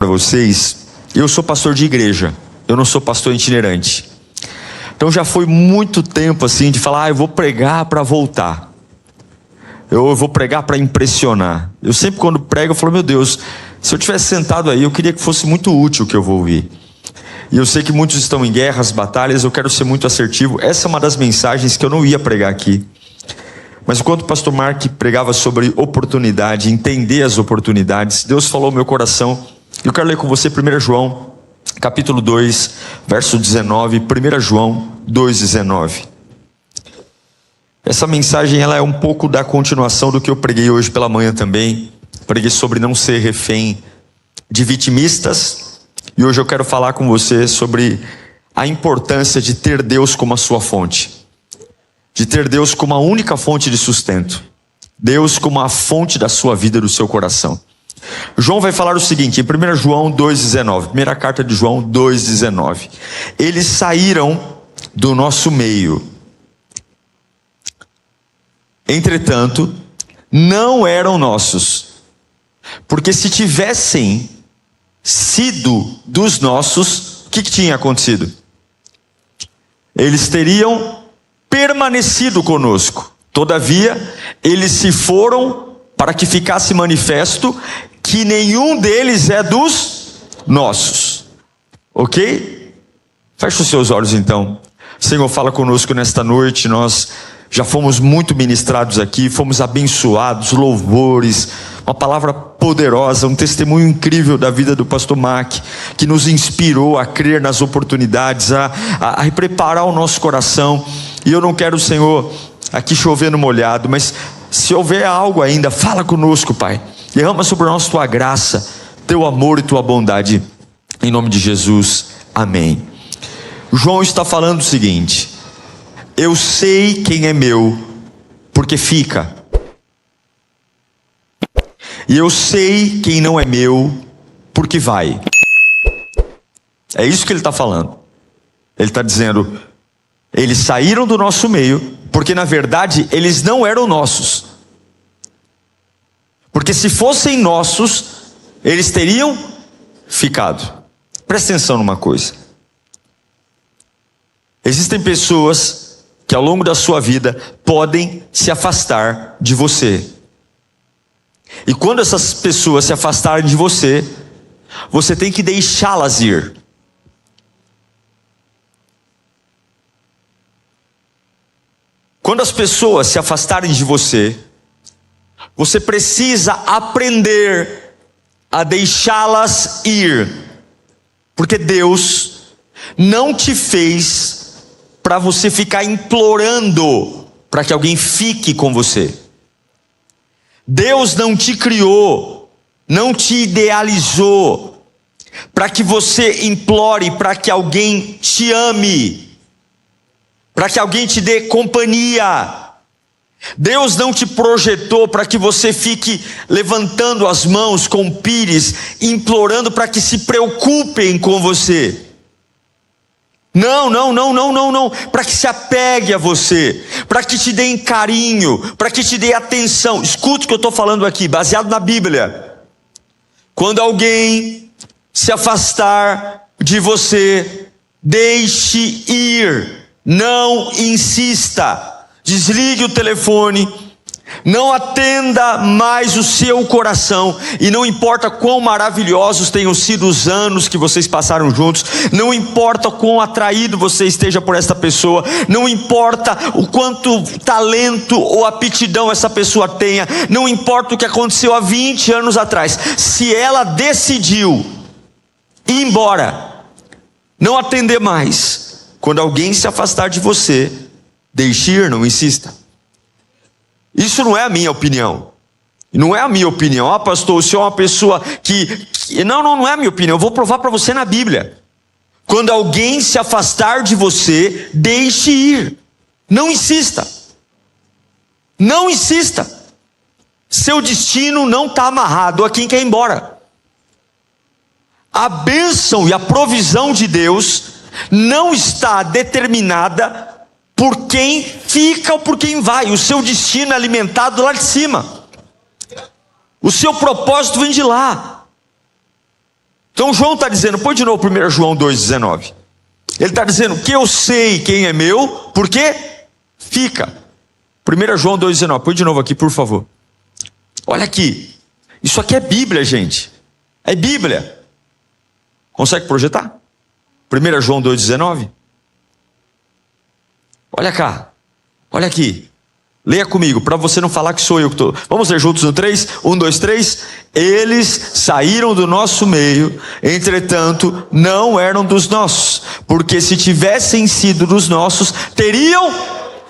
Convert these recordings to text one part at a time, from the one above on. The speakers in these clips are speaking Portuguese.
para vocês, eu sou pastor de igreja, eu não sou pastor itinerante. Então já foi muito tempo assim de falar, eu vou pregar para voltar. Eu vou pregar para impressionar. Eu sempre quando prego eu falo, meu Deus, se eu tivesse sentado aí, eu queria que fosse muito útil o que eu vou ouvir. E eu sei que muitos estão em guerras, batalhas, eu quero ser muito assertivo. Essa é uma das mensagens que eu não ia pregar aqui. Mas enquanto o pastor Mark pregava sobre oportunidade, entender as oportunidades, Deus falou ao meu coração. Eu quero ler com você 1 João, capítulo 2, verso 19. 1 João 2, 19. Essa mensagem ela é um pouco da continuação do que eu preguei hoje pela manhã também. Preguei sobre não ser refém de vitimistas. E hoje eu quero falar com você sobre a importância de ter Deus como a sua fonte. De ter Deus como a única fonte de sustento. Deus como a fonte da sua vida, do seu coração. João vai falar o seguinte, em 1 João 2,19. Primeira carta de João 2,19. Eles saíram do nosso meio. Entretanto, não eram nossos. Porque se tivessem sido dos nossos, o que tinha acontecido? Eles teriam permanecido conosco. Todavia, eles se foram para que ficasse manifesto que nenhum deles é dos nossos. Ok? Feche os seus olhos então. Senhor, fala conosco nesta noite. Nós já fomos muito ministrados aqui, fomos abençoados, louvores, uma palavra poderosa, um testemunho incrível da vida do pastor Mark, que nos inspirou a crer nas oportunidades, a preparar o nosso coração. E eu não quero, Senhor, aqui chover no molhado, mas se houver algo ainda, fala conosco, Pai. Derrama sobre nós tua graça, teu amor e tua bondade, em nome de Jesus, amém. João está falando o seguinte: eu sei quem é meu, porque fica. E eu sei quem não é meu, porque vai. É isso que ele está falando. Ele está dizendo, eles saíram do nosso meio, porque na verdade eles não eram nossos. Porque se fossem nossos, eles teriam ficado. Presta atenção numa coisa. Existem pessoas que ao longo da sua vida podem se afastar de você. E quando essas pessoas se afastarem de você, você tem que deixá-las ir. Quando as pessoas se afastarem de você, você precisa aprender a deixá-las ir. Porque Deus não te fez para você ficar implorando para que alguém fique com você. Deus não te criou, não te idealizou para que você implore para que alguém te ame, para que alguém te dê companhia. Deus não te projetou para que você fique levantando as mãos com pires, implorando para que se preocupem com você. Não, para que se apegue a você, para que te deem carinho, para que te dê atenção. Escute o que eu estou falando aqui, baseado na Bíblia. Quando alguém se afastar de você, deixe ir, não insista, desligue o telefone, não atenda mais o seu coração. E não importa quão maravilhosos tenham sido os anos que vocês passaram juntos, não importa quão atraído você esteja por esta pessoa, não importa o quanto talento ou aptidão essa pessoa tenha, não importa o que aconteceu há 20 anos atrás, se ela decidiu ir embora, não atender mais, quando alguém se afastar de você, deixe ir, não insista. Isso não é a minha opinião. Não é a minha opinião. Ah, pastor, o senhor é uma pessoa que... Não é a minha opinião. Eu vou provar para você na Bíblia. Quando alguém se afastar de você, deixe ir. Não insista. Não insista. Seu destino não está amarrado a quem quer ir embora. A bênção e a provisão de Deus não está determinada por quem fica ou por quem vai. O seu destino é alimentado lá de cima. O seu propósito vem de lá. Então João está dizendo, põe de novo 1 João 2,19. Ele está dizendo que eu sei quem é meu, porque fica. 1 João 2,19, põe de novo aqui, por favor. Olha aqui, isso aqui é Bíblia, gente. É Bíblia. Consegue projetar? 1 João 2,19. Olha cá, olha aqui. Leia comigo, para você não falar que sou eu que estou. Vamos ler juntos no 3? 1, 2, 3. Eles saíram do nosso meio, entretanto, não eram dos nossos. Porque se tivessem sido dos nossos, teriam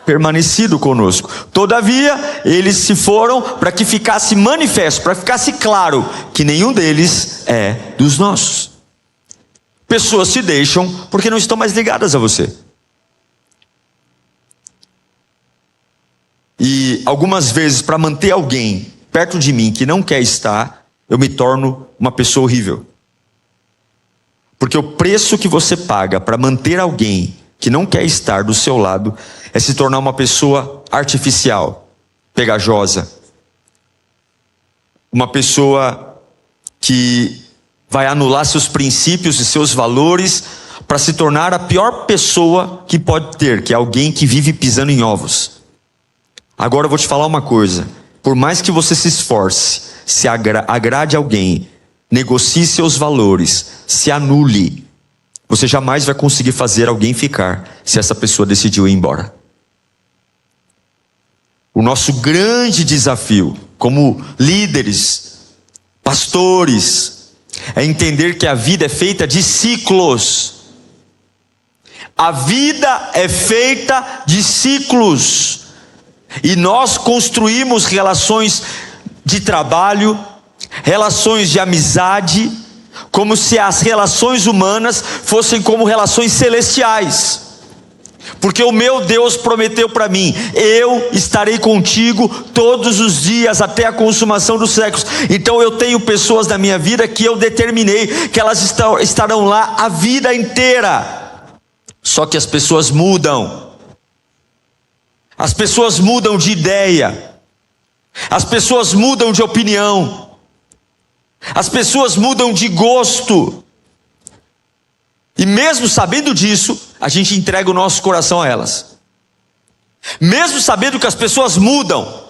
permanecido conosco. Todavia, eles se foram para que ficasse manifesto, para que ficasse claro que nenhum deles é dos nossos. Pessoas se deixam porque não estão mais ligadas a você. E algumas vezes, para manter alguém perto de mim que não quer estar, eu me torno uma pessoa horrível. Porque o preço que você paga para manter alguém que não quer estar do seu lado é se tornar uma pessoa artificial, pegajosa. Uma pessoa que vai anular seus princípios e seus valores para se tornar a pior pessoa que pode ter, que é alguém que vive pisando em ovos. Agora eu vou te falar uma coisa, por mais que você se esforce, se agrade alguém, negocie seus valores, se anule, você jamais vai conseguir fazer alguém ficar, se essa pessoa decidiu ir embora. O nosso grande desafio, como líderes, pastores, é entender que a vida é feita de ciclos. A vida é feita de ciclos. E nós construímos relações de trabalho, relações de amizade, como se as relações humanas fossem como relações celestiais. Porque o meu Deus prometeu para mim, eu estarei contigo todos os dias até a consumação dos séculos. Então eu tenho pessoas na minha vida que eu determinei que elas estarão lá a vida inteira. Só que as pessoas mudam. As pessoas mudam de ideia, as pessoas mudam de opinião, as pessoas mudam de gosto, e mesmo sabendo disso, a gente entrega o nosso coração a elas, mesmo sabendo que as pessoas mudam.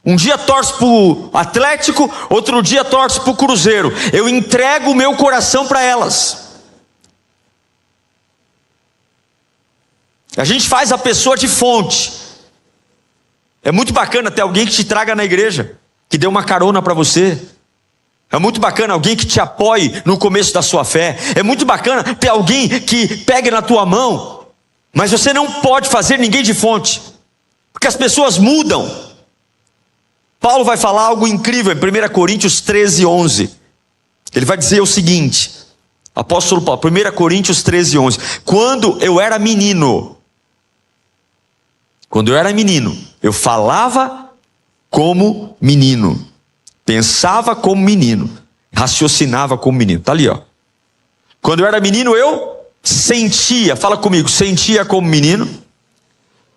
Um dia torce para o Atlético, outro dia torce para o Cruzeiro, eu entrego o meu coração para elas. A gente faz a pessoa de fonte. É muito bacana ter alguém que te traga na igreja, que dê uma carona para você. É muito bacana alguém que te apoie no começo da sua fé. É muito bacana ter alguém que pegue na tua mão. Mas você não pode fazer ninguém de fonte, porque as pessoas mudam. Paulo vai falar algo incrível em 1 Coríntios 13, 11. Ele vai dizer o seguinte, apóstolo Paulo, 1 Coríntios 13, 11. Quando eu era menino, eu falava como menino, pensava como menino, raciocinava como menino. Está ali, ó. Quando eu era menino, eu sentia, fala comigo, sentia como menino,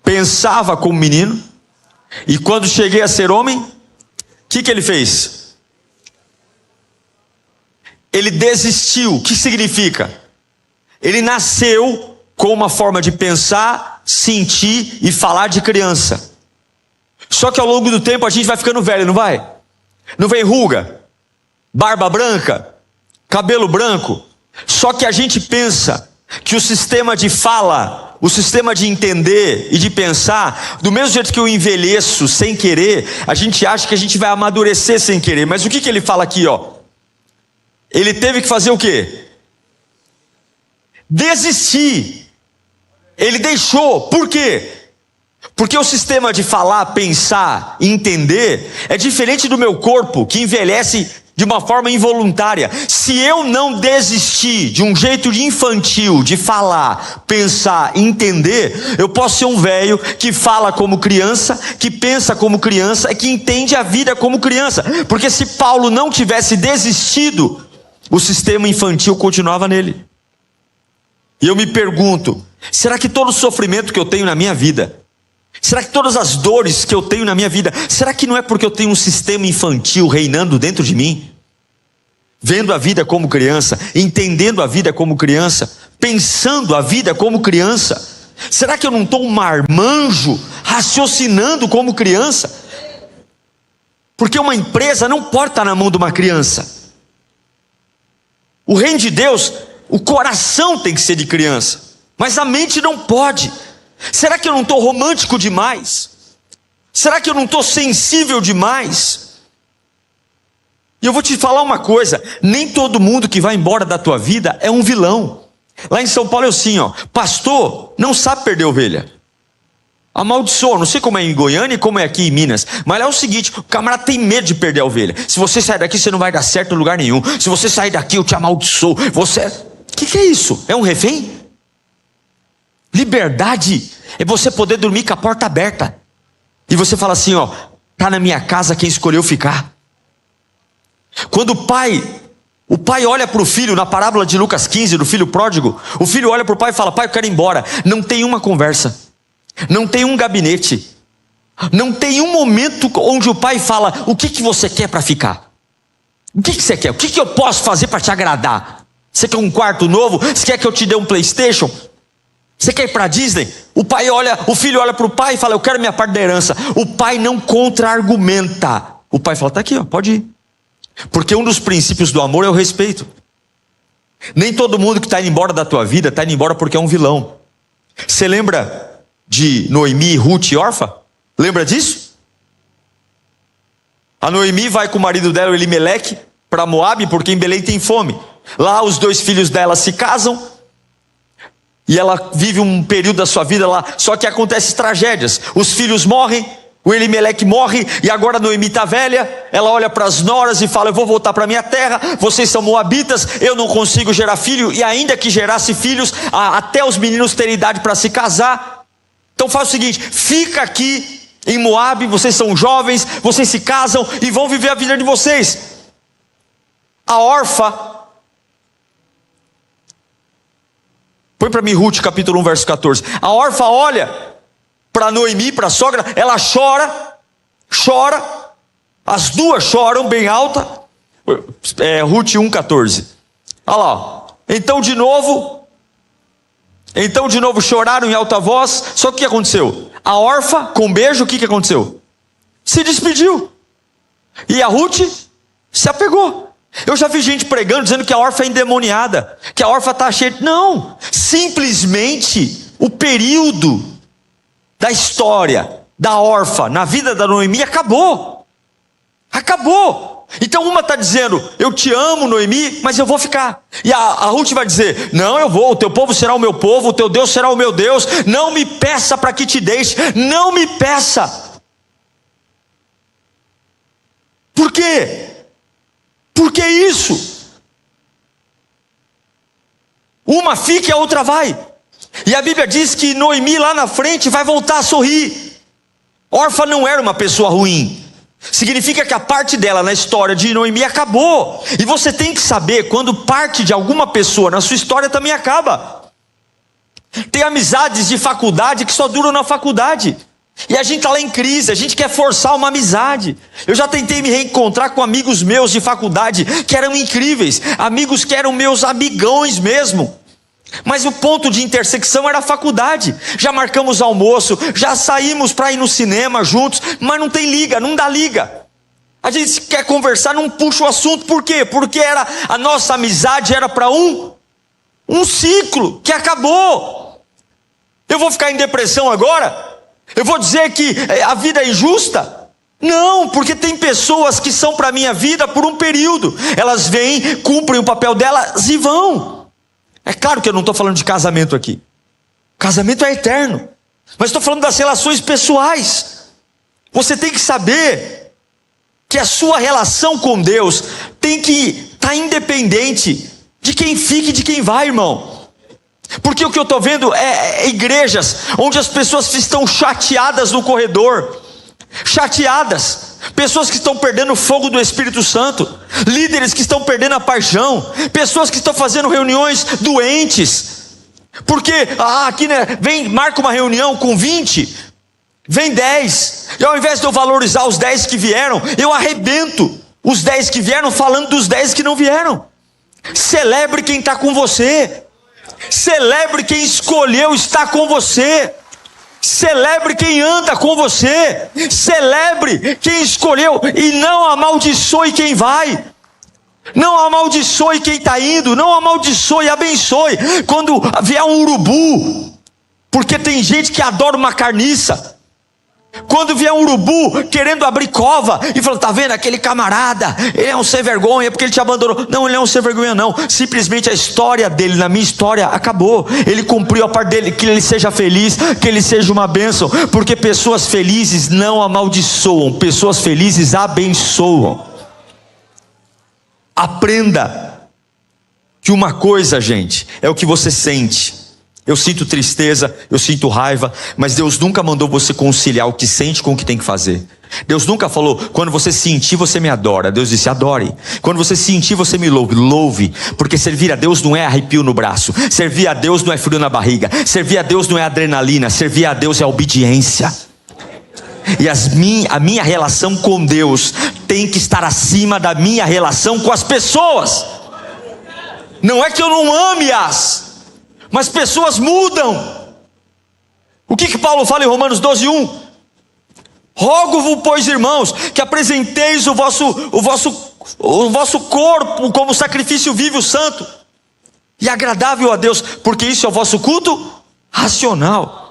pensava como menino, e quando cheguei a ser homem, o que ele fez? Ele desistiu. O que significa? Ele nasceu com uma forma de pensar, sentir e falar de criança. Só que ao longo do tempo a gente vai ficando velho, não vai? Não vem ruga, barba branca, cabelo branco. Só que a gente pensa que o sistema de fala, o sistema de entender e de pensar, do mesmo jeito que eu envelheço sem querer, a gente acha que a gente vai amadurecer sem querer. Mas o que ele fala aqui, ó? Ele teve que fazer o quê? Desistir. Ele deixou. Por quê? Porque o sistema de falar, pensar, entender é diferente do meu corpo, que envelhece de uma forma involuntária. Se eu não desistir de um jeito infantil de falar, pensar, entender, eu posso ser um velho que fala como criança, que pensa como criança e que entende a vida como criança. Porque se Paulo não tivesse desistido, o sistema infantil continuava nele. E eu me pergunto, será que todo o sofrimento que eu tenho na minha vida, será que todas as dores que eu tenho na minha vida, será que não é porque eu tenho um sistema infantil reinando dentro de mim? vendo a vida como criança, entendendo a vida como criança, pensando a vida como criança? Será que eu não estou um marmanjo raciocinando como criança? Porque uma empresa não pode estar na mão de uma criança. O reino de Deus, o coração tem que ser de criança, mas a mente não pode. Será que eu não estou romântico demais? Será que eu não estou sensível demais? E eu vou te falar uma coisa: nem todo mundo que vai embora da tua vida é um vilão. Lá em São Paulo é assim, pastor não sabe perder ovelha, amaldiçoa. Não sei como é em Goiânia e como é aqui em Minas, mas lá é o seguinte: o camarada tem medo de perder a ovelha. Se você sair daqui, você não vai dar certo em lugar nenhum. Se você sair daqui, eu te amaldiçoo. O que é isso? É um refém? Liberdade é você poder dormir com a porta aberta, e você fala assim, tá na minha casa quem escolheu ficar. Quando o pai olha para o filho, na parábola de Lucas 15, do filho pródigo, o filho olha para o pai e fala: pai, eu quero ir embora. Não tem uma conversa, não tem um gabinete, não tem um momento onde o pai fala: o que você quer para ficar? O que você quer? O que eu posso fazer para te agradar? Você quer um quarto novo? Você quer que eu te dê um PlayStation? Você quer ir para a Disney? O filho olha para o pai e fala: eu quero minha parte da herança. O pai não contra-argumenta. O pai fala: tá aqui, pode ir. Porque um dos princípios do amor é o respeito. Nem todo mundo que está indo embora da tua vida está indo embora porque é um vilão. Você lembra de Noemi, Ruth e Orfa? Lembra disso? A Noemi vai com o marido dela, o Elimeleque, para Moabe, porque em Belém tem fome. Lá os 2 filhos dela se casam, e ela vive um período da sua vida lá. Só que acontecem tragédias. Os filhos morrem, o Elimeleque morre, e agora a Noemi está velha. Ela olha para as noras e fala: eu vou voltar para minha terra, vocês são moabitas, eu não consigo gerar filho. E ainda que gerasse filhos, até os meninos terem idade para se casar. Então faz o seguinte: fica aqui em Moabe, vocês são jovens, vocês se casam e vão viver a vida de vocês. A Orfa, põe para mim Ruth capítulo 1 verso 14. A Orfa olha para Noemi, para a sogra, ela chora, as duas choram bem alta. Ruth 1,14. Olha lá, então de novo choraram em alta voz. Só que o que aconteceu? A Orfa, com beijo, o que aconteceu? Se despediu, e a Ruth se apegou. Eu já vi gente pregando, dizendo que a Orfa é endemoniada, que a Orfa está cheia. Não, simplesmente o período da história da Orfa na vida da Noemi acabou. Então uma está dizendo: eu te amo, Noemi, mas eu vou ficar. E a Ruth vai dizer: não, eu vou, o teu povo será o meu povo, o teu Deus será o meu Deus. Não me peça para que te deixe, não me peça. Por quê? Por que isso? Uma fica e a outra vai. E a Bíblia diz que Noemi lá na frente vai voltar a sorrir. Orfa não era uma pessoa ruim. Significa que a parte dela na história de Noemi acabou. E você tem que saber quando parte de alguma pessoa na sua história também acaba. Tem amizades de faculdade que só duram na faculdade. E a gente está lá em crise, a gente quer forçar uma amizade. Eu já tentei me reencontrar com amigos meus de faculdade que eram incríveis, amigos que eram meus amigões mesmo. Mas o ponto de intersecção era a faculdade. Já marcamos almoço, já saímos para ir no cinema juntos, mas não tem liga, não dá liga. A gente quer conversar, não puxa o assunto. Por quê? Porque a nossa amizade era para um ciclo que acabou. Eu vou ficar em depressão agora? Eu vou dizer que a vida é injusta? Não, porque tem pessoas que são para a minha vida por um período. Elas vêm, cumprem o papel delas e vão. É claro que eu não estou falando de casamento aqui. Casamento é eterno. Mas estou falando das relações pessoais. Você tem que saber que a sua relação com Deus tem que estar independente de quem fica e de quem vai, irmão. Porque o que eu estou vendo é igrejas onde as pessoas estão chateadas no corredor. Chateadas. Pessoas que estão perdendo o fogo do Espírito Santo. Líderes que estão perdendo a paixão. Pessoas que estão fazendo reuniões doentes. Porque aqui, né, marca uma reunião com 20, vem 10. E ao invés de eu valorizar os 10 que vieram, eu arrebento. os 10 que vieram falando dos 10 que não vieram. Celebre quem está com você. Celebre quem escolheu estar com você. Celebre quem anda com você. Celebre quem escolheu. E não amaldiçoe quem vai. Não amaldiçoe quem está indo. Não amaldiçoe, abençoe. Quando vier um urubu, porque tem gente que adora uma carniça. Quando vier um urubu querendo abrir cova e falando, tá vendo aquele camarada, ele é um sem vergonha porque ele te abandonou. Não, ele não é um sem vergonha não, simplesmente a história dele, na minha história, acabou. Ele cumpriu a parte dele, que ele seja feliz, que ele seja uma bênção. Porque pessoas felizes não amaldiçoam, pessoas felizes abençoam. Aprenda que uma coisa, gente, é o que você sente. Eu sinto tristeza, eu sinto raiva, mas Deus nunca mandou você conciliar o que sente com o que tem que fazer. Deus nunca falou, quando você sentir, você me adora. Deus disse, adore. Quando você sentir, você me louve. Louve, porque servir a Deus não é arrepio no braço. Servir a Deus não é frio na barriga. Servir a Deus não é adrenalina. Servir a Deus é obediência. E a minha relação com Deus tem que estar acima da minha relação com as pessoas. Não é que eu não ame-as, mas pessoas mudam. O que Paulo fala em Romanos 12:1? Rogo-vos, pois, irmãos, que apresenteis o vosso corpo como sacrifício vivo, santo e agradável a Deus, porque isso é o vosso culto racional.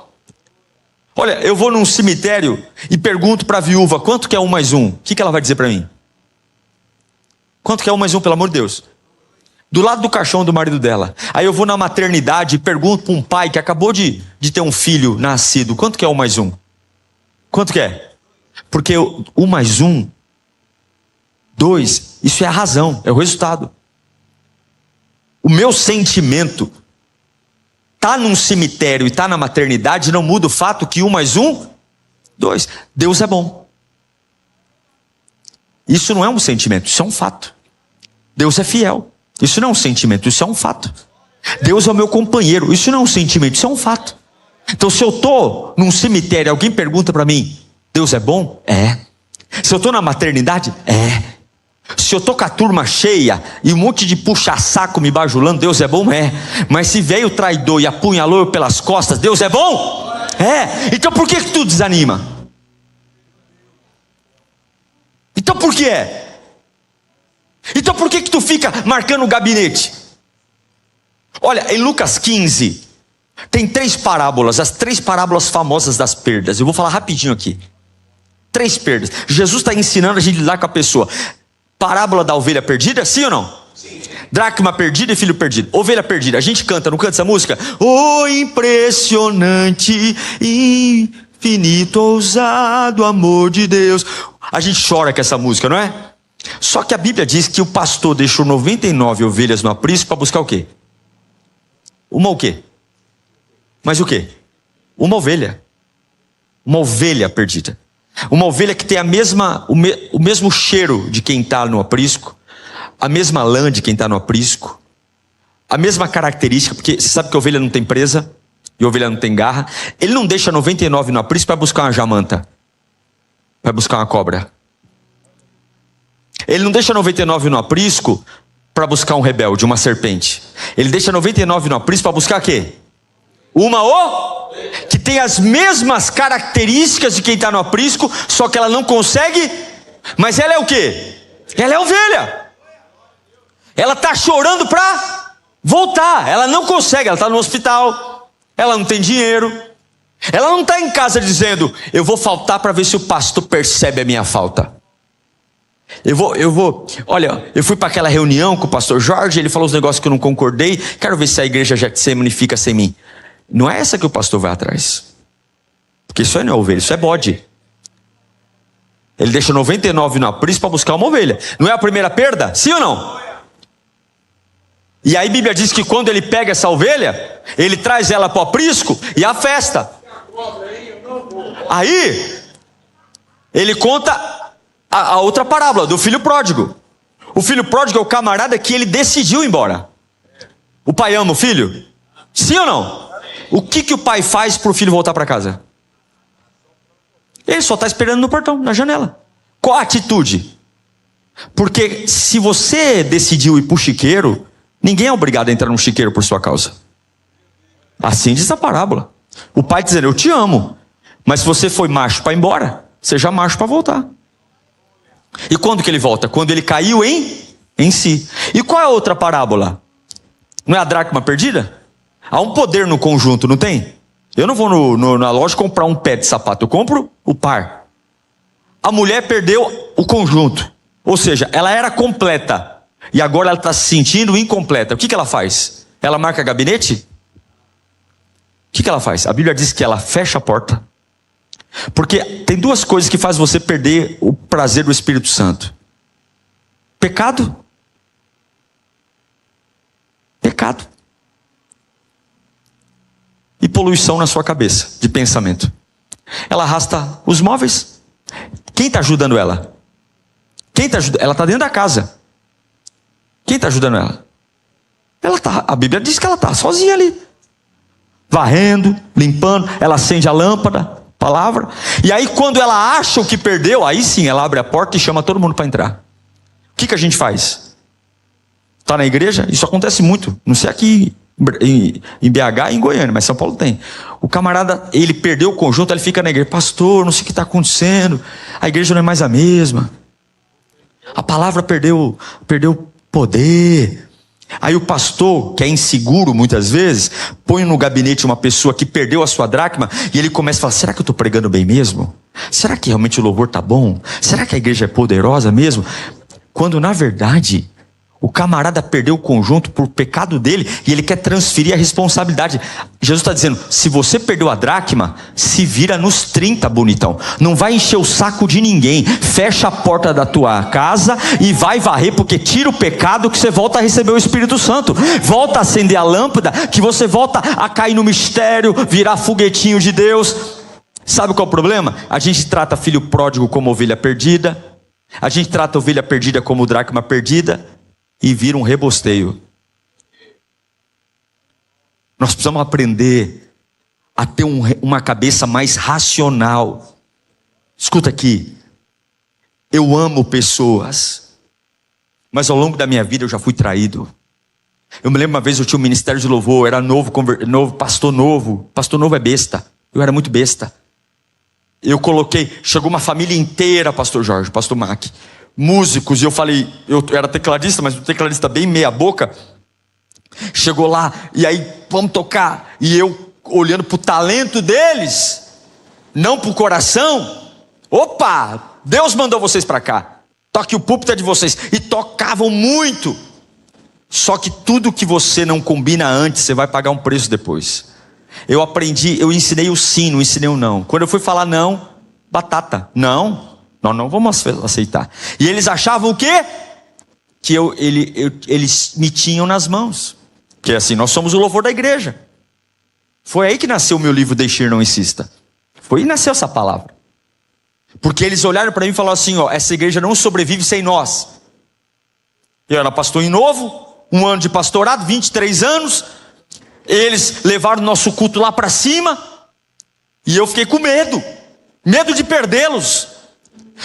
Olha, eu vou num cemitério e pergunto para a viúva, quanto que é 1 mais 1? O que ela vai dizer para mim? Quanto que é 1 mais 1, pelo amor de Deus? Do lado do caixão do marido dela. Aí eu vou na maternidade e pergunto para um pai que acabou de ter um filho nascido, quanto que é 1 mais 1? Quanto que é? Porque 1 mais 1, 2, isso é a razão, é o resultado. O meu sentimento tá num cemitério e tá na maternidade, não muda o fato que 1 mais 1, 2. Deus é bom. Isso não é um sentimento, isso é um fato. Deus é fiel. Isso não é um sentimento, isso é um fato. Deus é o meu companheiro, isso não é um sentimento, isso é um fato. Então se eu estou num cemitério, alguém pergunta para mim, Deus é bom? É. Se eu estou na maternidade? É. Se eu estou com a turma cheia e um monte de puxa-saco me bajulando, Deus é bom? É. Mas se veio o traidor e apunhalou eu pelas costas, Deus é bom? É. Então por que tu desanima? Então por que é? Então por que tu fica marcando o gabinete? Olha, em Lucas 15 tem 3 parábolas, as 3 parábolas famosas das perdas. Eu vou falar rapidinho aqui. 3 perdas. Jesus está ensinando a gente a lidar com a pessoa. Parábola da ovelha perdida, sim ou não? Sim. Dracma perdida e filho perdido. Ovelha perdida, a gente canta, não canta essa música? Oh, impressionante, infinito, ousado amor de Deus. A gente chora com essa música, não é? Só que a Bíblia diz que o pastor deixou 99 ovelhas no aprisco para buscar o quê? Uma o quê? Mas o quê? Uma ovelha. Uma ovelha perdida. Uma ovelha que tem o mesmo cheiro de quem está no aprisco, a mesma lã de quem está no aprisco, a mesma característica, porque você sabe que a ovelha não tem presa e a ovelha não tem garra. Ele não deixa 99 no aprisco para buscar uma jamanta, para buscar uma cobra. Ele não deixa 99 no aprisco para buscar um rebelde, uma serpente. Ele deixa 99 no aprisco para buscar o quê? Que tem as mesmas características de quem está no aprisco, só que ela não consegue, mas ela é o quê? Ela é ovelha. Ela está chorando para voltar, ela não consegue, ela está no hospital, ela não tem dinheiro, ela não está em casa dizendo, eu vou faltar para ver se o pastor percebe a minha falta. Olha, eu fui para aquela reunião com o pastor Jorge, ele falou uns negócios que eu não concordei, quero ver se a igreja já se magnifica sem mim. Não é essa que o pastor vai atrás, porque isso aí não é ovelha, isso é bode. Ele deixa 99 no aprisco para buscar uma ovelha. Não é a primeira perda? Sim ou não? E aí a Bíblia diz que quando ele pega essa ovelha, ele traz ela para o aprisco e a festa. Aí ele conta a outra parábola do filho pródigo. O filho pródigo é o camarada que ele decidiu ir embora. O pai ama o filho? Sim ou não? O que o pai faz para o filho voltar para casa? Ele só está esperando no portão, na janela. Qual a atitude? Porque se você decidiu ir para o chiqueiro, ninguém é obrigado a entrar num chiqueiro por sua causa. Assim diz a parábola. O pai dizendo, eu te amo, mas se você foi macho para ir embora, seja macho para voltar. E quando que ele volta? Quando ele caiu em si. E qual é a outra parábola? Não é a dracma perdida? Há um poder no conjunto, não tem? Eu não vou na loja comprar um pé de sapato, eu compro o par. A mulher perdeu o conjunto, ou seja, ela era completa, e agora ela está se sentindo incompleta. O que ela faz? Ela marca gabinete? O que ela faz? A Bíblia diz que ela fecha a porta. Porque tem duas coisas que fazem você perder o prazer do Espírito Santo: pecado. Pecado. E poluição na sua cabeça, de pensamento. Ela arrasta os móveis. Quem está ajudando ela? Quem está ajudando? Ela está dentro da casa. Quem está ajudando ela? A Bíblia diz que ela está sozinha ali, varrendo, limpando. Ela acende a lâmpada, palavra. E aí quando ela acha o que perdeu, aí sim ela abre a porta e chama todo mundo para entrar. O que a gente faz? Está na igreja? Isso acontece muito. Não sei aqui em BH e em Goiânia, mas São Paulo tem. O camarada, ele perdeu o conjunto, ele fica na igreja: pastor, não sei o que está acontecendo, a igreja não é mais a mesma, a palavra perdeu poder. Aí o pastor, que é inseguro muitas vezes, põe no gabinete uma pessoa que perdeu a sua dracma, e ele começa a falar: será que eu estou pregando bem mesmo? Será que realmente o louvor está bom? Será que a igreja é poderosa mesmo? Quando na verdade o camarada perdeu o conjunto por pecado dele, e ele quer transferir a responsabilidade. Jesus está dizendo: se você perdeu a dracma, se vira nos 30, bonitão. Não vai encher o saco de ninguém. Fecha a porta da tua casa e vai varrer, porque tira o pecado que você volta a receber o Espírito Santo. Volta a acender a lâmpada, que você volta a cair no mistério, virar foguetinho de Deus. Sabe qual é o problema? A gente trata filho pródigo como ovelha perdida. A gente trata a ovelha perdida como dracma perdida. E vira um rebosteio. Nós precisamos aprender a ter uma cabeça mais racional. Escuta aqui. Eu amo pessoas, mas ao longo da minha vida eu já fui traído. Eu me lembro uma vez, eu tinha um ministério de louvor, eu era novo, pastor novo. Pastor novo é besta. Eu era muito besta. Chegou uma família inteira, pastor Jorge, pastor Mac, músicos, e eu falei, eu era tecladista, mas um tecladista bem meia boca. Chegou lá, e aí vamos tocar, e eu olhando para o talento deles, não para o coração. Opa, Deus mandou vocês para cá, toque, o púlpito é de vocês. E tocavam muito. Só que tudo que você não combina antes, você vai pagar um preço depois. Eu aprendi, eu ensinei o sim, não ensinei o não. Quando eu fui falar não, batata, não, nós não vamos aceitar. E eles achavam o quê? Que eles me tinham nas mãos. Que é assim, nós somos o louvor da igreja. Foi aí que nasceu o meu livro Deixe Ir, Não Insista. Foi aí que nasceu essa palavra. Porque eles olharam para mim e falaram assim, ó, essa igreja não sobrevive sem nós. Eu era pastor em Novo, 1 ano de pastorado, 23 anos. Eles levaram o nosso culto lá para cima. E eu fiquei com medo. Medo de perdê-los.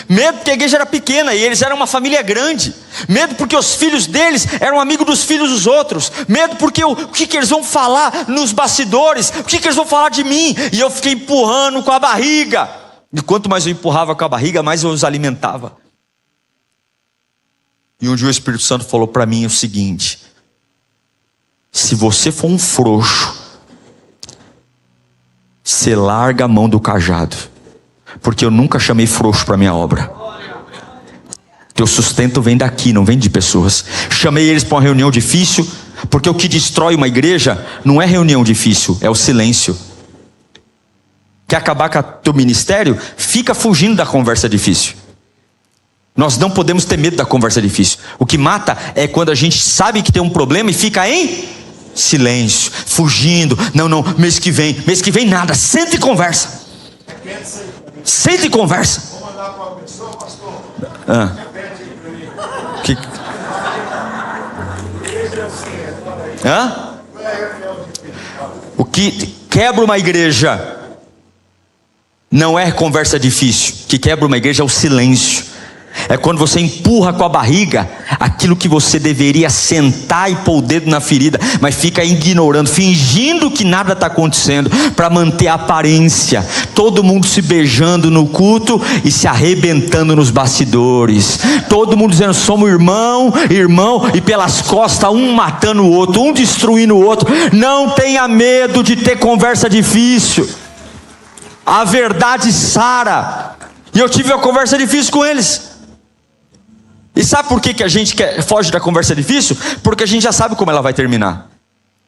Medo porque a igreja era pequena e eles eram uma família grande. Medo porque os filhos deles eram amigos dos filhos dos outros. Medo porque o que eles vão falar nos bastidores, o que eles vão falar de mim. E eu fiquei empurrando com a barriga. E quanto mais eu empurrava com a barriga, mais eu os alimentava. E um dia o Espírito Santo falou para mim o seguinte: se você for um frouxo, você larga a mão do cajado. Porque eu nunca chamei frouxo para minha obra. Teu sustento vem daqui, não vem de pessoas. Chamei eles para uma reunião difícil, porque o que destrói uma igreja não é reunião difícil, é o silêncio. Quer acabar com o teu ministério? Fica fugindo da conversa difícil. Nós não podemos ter medo da conversa difícil. O que mata é quando a gente sabe que tem um problema e fica em silêncio, fugindo. Não, mês que vem nada, senta e conversa. Senta e conversa. Vou mandar para uma pessoa, pastor. Repete aí para mim. Que... O que quebra uma igreja não é conversa difícil. O que quebra uma igreja é o silêncio. é quando você empurra com a barriga aquilo que você deveria sentar e pôr o dedo na ferida, mas fica ignorando, fingindo que nada está acontecendo, para manter a aparência. Todo mundo se beijando no culto e se arrebentando nos bastidores. Todo mundo dizendo: somos irmão, e pelas costas um matando o outro, um destruindo o outro. Não tenha medo de ter conversa difícil. A verdade sara. E eu tive uma conversa difícil com eles. E sabe por que a gente foge da conversa difícil? Porque a gente já sabe como ela vai terminar.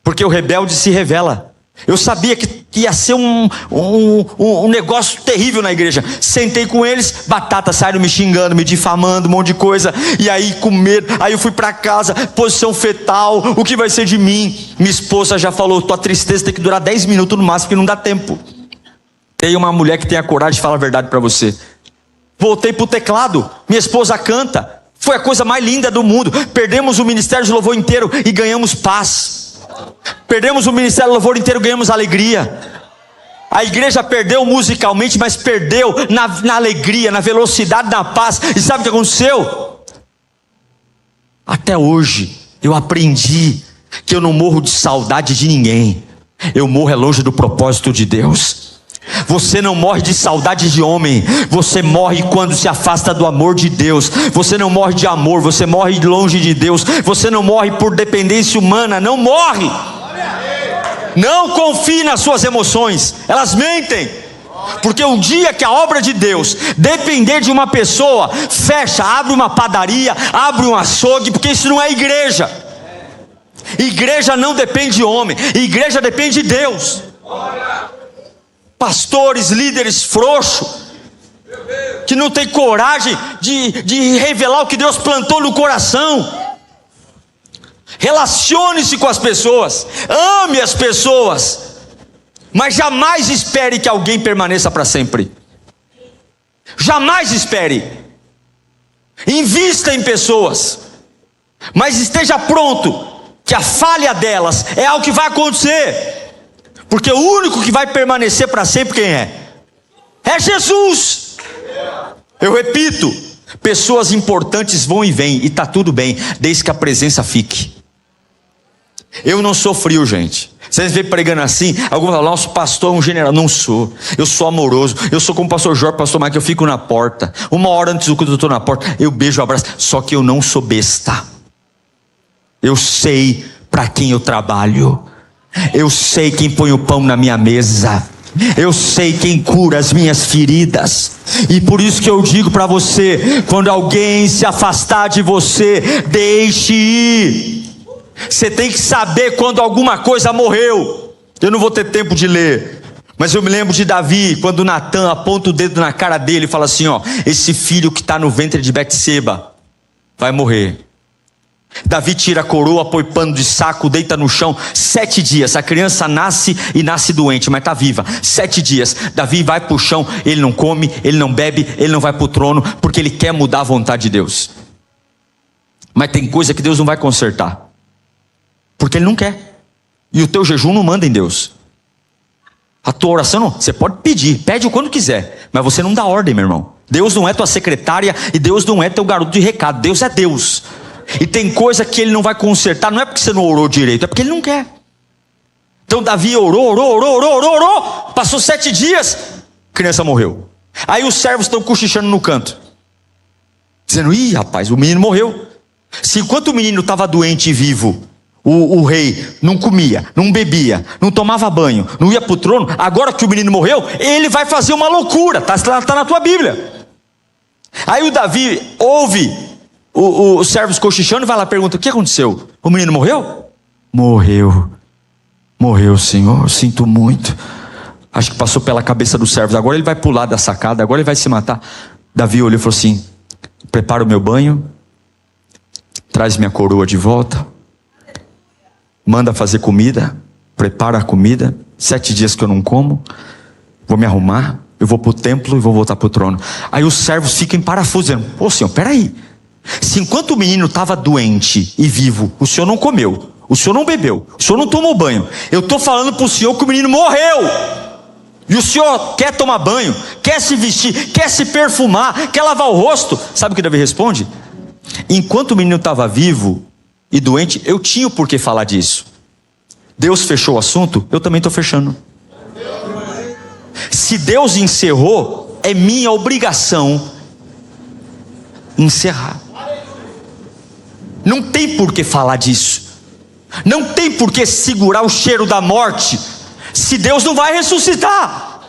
Porque o rebelde se revela. Eu sabia que ia ser um negócio terrível na igreja. Sentei com eles, batata, saíram me xingando, me difamando, um monte de coisa. E aí com medo, aí eu fui para casa, posição fetal, o que vai ser de mim? Minha esposa já falou: tua tristeza tem que durar 10 minutos no máximo, porque não dá tempo. Tem uma mulher que tem a coragem de falar a verdade para você. Voltei para o teclado, minha esposa canta, foi a coisa mais linda do mundo. Perdemos o ministério de louvor inteiro e ganhamos paz. Perdemos o ministério de louvor inteiro e ganhamos alegria. A igreja perdeu musicalmente, mas perdeu na alegria, na velocidade, na paz. E sabe o que aconteceu? Até hoje eu aprendi que eu não morro de saudade de ninguém. Eu morro longe do propósito de Deus. Você não morre de saudade de homem, você morre quando se afasta do amor de Deus. Você não morre de amor, você morre longe de Deus. Você não morre por dependência humana, não morre. Não confie nas suas emoções, elas mentem. Porque um dia que a obra de Deus depender de uma pessoa, fecha, abre uma padaria, abre um açougue, porque isso não é igreja. Igreja não depende de homem, igreja depende de Deus. Pastores, líderes frouxos, que não tem coragem de revelar o que Deus plantou no coração. Relacione-se com as pessoas, ame as pessoas, mas jamais espere que alguém permaneça para sempre. Jamais espere. Invista em pessoas, mas esteja pronto que a falha delas é algo que vai acontecer. Porque o único que vai permanecer para sempre, quem é? É Jesus. Eu repito, pessoas importantes vão e vêm, e está tudo bem, desde que a presença fique. Eu não sou frio, gente. Vocês veem pregando assim, alguns falam: nosso pastor é um general. Não sou, eu sou amoroso. Eu sou como o pastor Jorge, pastor Mike, eu fico na porta. 1 hora antes do culto eu estou na porta, eu beijo, eu abraço. Só que eu não sou besta. Eu sei para quem eu trabalho. Eu sei quem põe o pão na minha mesa. Eu sei quem cura as minhas feridas. E por isso que eu digo para você: quando alguém se afastar de você, deixe ir. Você tem que saber quando alguma coisa morreu. Eu não vou ter tempo de ler, mas eu me lembro de Davi, quando Natan aponta o dedo na cara dele e fala assim: ó, esse filho que está no ventre de Betseba vai morrer. Davi tira a coroa, põe pano de saco, deita no chão. 7 dias, a criança nasce e nasce doente, mas está viva. 7 dias, Davi vai para o chão. Ele não come, ele não bebe, ele não vai para o trono, porque ele quer mudar a vontade de Deus. Mas tem coisa que Deus não vai consertar, porque ele não quer. E o teu jejum não manda em Deus. A tua oração não, você pode pedir, pede o quando quiser, mas você não dá ordem, meu irmão. Deus não é tua secretária, e Deus não é teu garoto de recado. Deus é Deus. E tem coisa que ele não vai consertar, não é porque você não orou direito, é porque ele não quer. Então Davi orou, passou 7 dias, a criança morreu. Aí os servos estão cochichando no canto, dizendo: ih rapaz, o menino morreu. Se enquanto o menino estava doente e vivo, o rei não comia, não bebia, não tomava banho, não ia para o trono, agora que o menino morreu, ele vai fazer uma loucura. Está na tua Bíblia. Aí o Davi ouve os servos cochichando e vai lá e pergunta: o que aconteceu? O menino morreu? Morreu, Senhor, sinto muito. Acho que passou pela cabeça dos servos. Agora ele vai pular da sacada, agora ele vai se matar. Davi olhou e falou assim: prepara o meu banho, traz minha coroa de volta, manda fazer comida, prepara a comida. 7 dias que eu não como, vou me arrumar, eu vou para o templo e vou voltar para o trono. Aí os servos ficam em parafuso, dizendo: ô Senhor, peraí, se enquanto o menino estava doente e vivo, o Senhor não comeu, o Senhor não bebeu, o Senhor não tomou banho, eu estou falando para o Senhor que o menino morreu, E o senhor quer tomar banho, quer se vestir, quer se perfumar, quer lavar o rosto. Sabe o que Davi responde? Enquanto o menino estava vivo e doente, eu tinha o porquê falar disso. Deus fechou o assunto, eu também estou fechando. Se Deus encerrou, é minha obrigação encerrar. Não tem por que falar disso. Não tem por que segurar o cheiro da morte, se Deus não vai ressuscitar.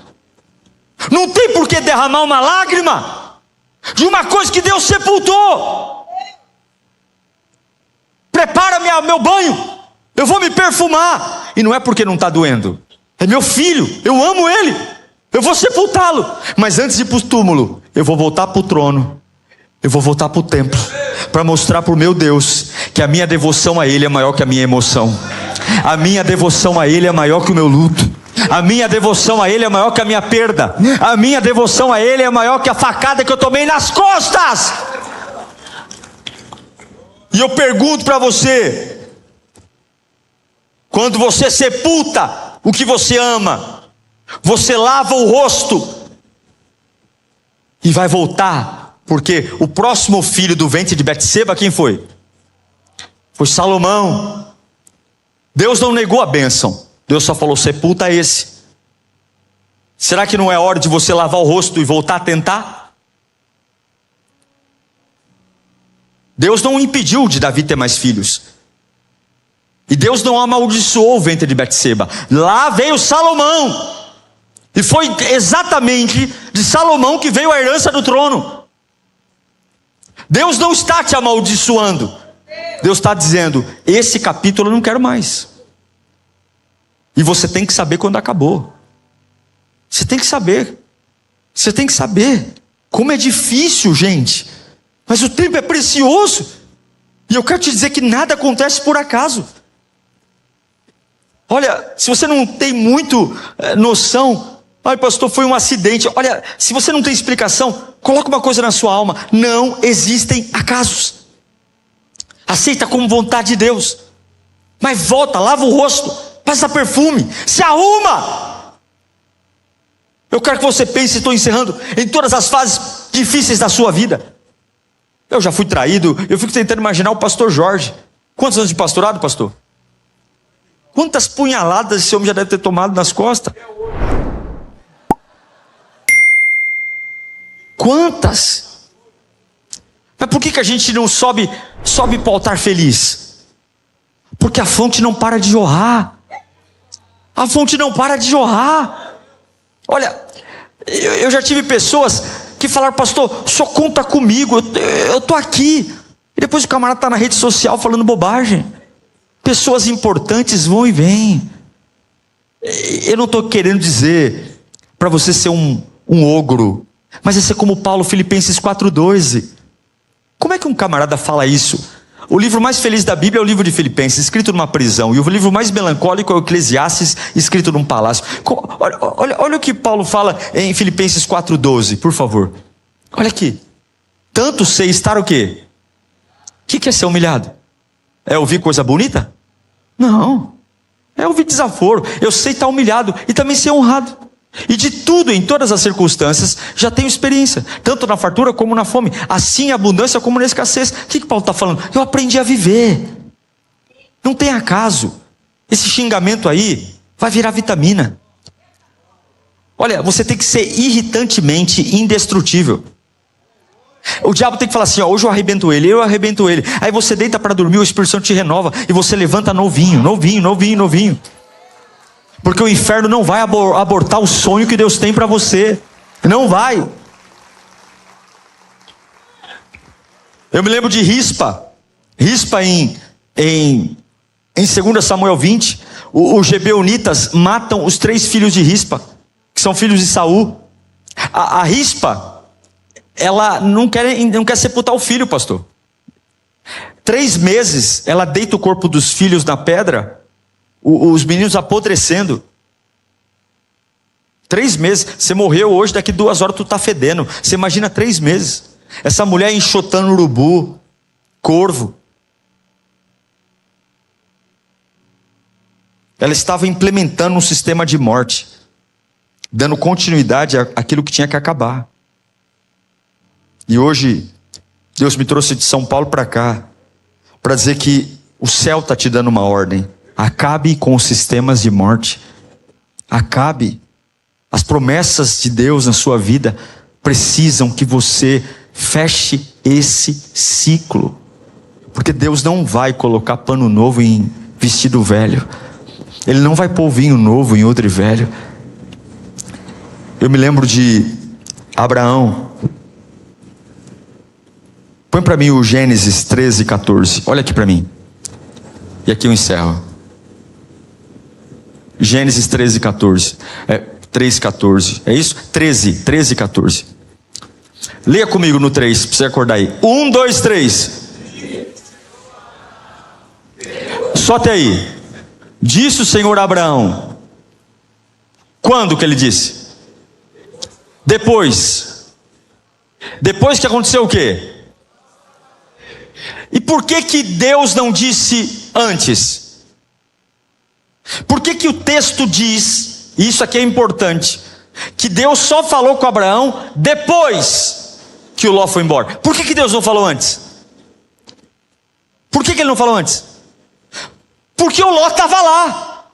Não tem por que derramar uma lágrima de uma coisa que Deus sepultou. Prepara meu banho, eu vou me perfumar. E não é porque não está doendo, é meu filho, eu amo ele, eu vou sepultá-lo. Mas antes de ir para o túmulo, eu vou voltar para o trono, eu vou voltar para o templo, para mostrar para o meu Deus que a minha devoção a Ele é maior que a minha emoção. A minha devoção a Ele é maior que o meu luto. A minha devoção a Ele é maior que a minha perda. A minha devoção a Ele é maior que a facada que eu tomei nas costas. E eu pergunto para você: quando você sepulta o que você ama, você lava o rosto e vai voltar. Porque o próximo filho do ventre de Betseba, quem foi? Foi Salomão. Deus não negou a bênção, Deus só falou: sepulta esse. Será que não é hora de você lavar o rosto e voltar a tentar? Deus não impediu de Davi ter mais filhos, e Deus não amaldiçoou o ventre de Betseba. Lá veio Salomão, e foi exatamente de Salomão que veio a herança do trono. Deus não está te amaldiçoando, Deus está dizendo: esse capítulo eu não quero mais. E você tem que saber quando acabou. Você tem que saber. Você tem que saber. Como é difícil, gente. Mas o tempo é precioso. E eu quero te dizer que nada acontece por acaso. Olha, se você não tem muito noção, ai pastor, foi um acidente. Olha, se você não tem explicação, coloca uma coisa na sua alma: não existem acasos. Aceita como vontade de Deus. Mas volta, lava o rosto, passa perfume, se arruma. Eu quero que você pense, estou encerrando, em todas as fases difíceis da sua vida. Eu já fui traído, eu fico tentando imaginar o pastor Jorge. Quantos anos de pastorado, pastor? Quantas punhaladas esse homem já deve ter tomado nas costas? Quantas? Mas por que a gente não sobe para o altar feliz? Porque a fonte não para de jorrar. A fonte não para de jorrar. Olha, eu já tive pessoas que falaram: pastor, só conta comigo, eu estou aqui. E depois o camarada está na rede social falando bobagem. Pessoas importantes vão e vêm. Eu não estou querendo dizer para você ser um ogro, mas é ser como Paulo, Filipenses 4,12. Como é que um camarada fala isso? O livro mais feliz da Bíblia é o livro de Filipenses, escrito numa prisão. E o livro mais melancólico é o Eclesiastes, escrito num palácio. Olha o que Paulo fala em Filipenses 4,12, por favor. Olha aqui. Tanto sei estar o quê? O que é ser humilhado? É ouvir coisa bonita? Não. É ouvir desaforo. Eu sei estar humilhado e também ser honrado. E de tudo, em todas as circunstâncias, já tenho experiência, tanto na fartura como na fome, assim em abundância como na escassez. O que Paulo está falando? Eu aprendi a viver. Não tem acaso. Esse xingamento aí vai virar vitamina. Olha, você tem que ser irritantemente indestrutível. O diabo tem que falar assim: ó, hoje eu arrebento ele, eu arrebento ele. Aí você deita para dormir, o Espírito Santo te renova e você levanta novinho, novinho, novinho, novinho. Porque o inferno não vai abortar o sonho que Deus tem para você. Não vai. Eu me lembro de Rispa. Rispa em 2 Samuel 20. Os Gebeonitas matam os 3 filhos de Rispa, que são filhos de Saul. A Rispa, ela não quer sepultar o filho, pastor. 3 meses, ela deita o corpo dos filhos na pedra, os meninos apodrecendo. 3 meses, você morreu hoje, daqui 2 horas tu está fedendo. Você imagina 3 meses. Essa mulher enxotando urubu, corvo. Ela estava implementando um sistema de morte. dando continuidade àquilo que tinha que acabar. E hoje, Deus me trouxe de São Paulo para cá, para dizer que o céu está te dando uma ordem. Acabe com os sistemas de morte. Acabe. As promessas de Deus na sua vida precisam que você feche esse ciclo. Porque Deus não vai colocar pano novo em vestido velho. Ele não vai pôr vinho novo em odre velho. Eu me lembro de Abraão. Põe para mim o Gênesis 13, 14. Olha aqui para mim. E aqui eu encerro. Gênesis 13, 14. 3, 14. É isso? 13, 14. Leia comigo no 3, para você acordar aí. 1, 2, 3. Só até aí. Disse o Senhor a Abraão. Quando que ele disse? Depois. Depois que aconteceu o quê? E por que Deus não disse antes? Por que o texto diz, e isso aqui é importante, que Deus só falou com Abraão depois que o Ló foi embora? Por que Deus não falou antes? Por que ele não falou antes? Porque o Ló estava lá.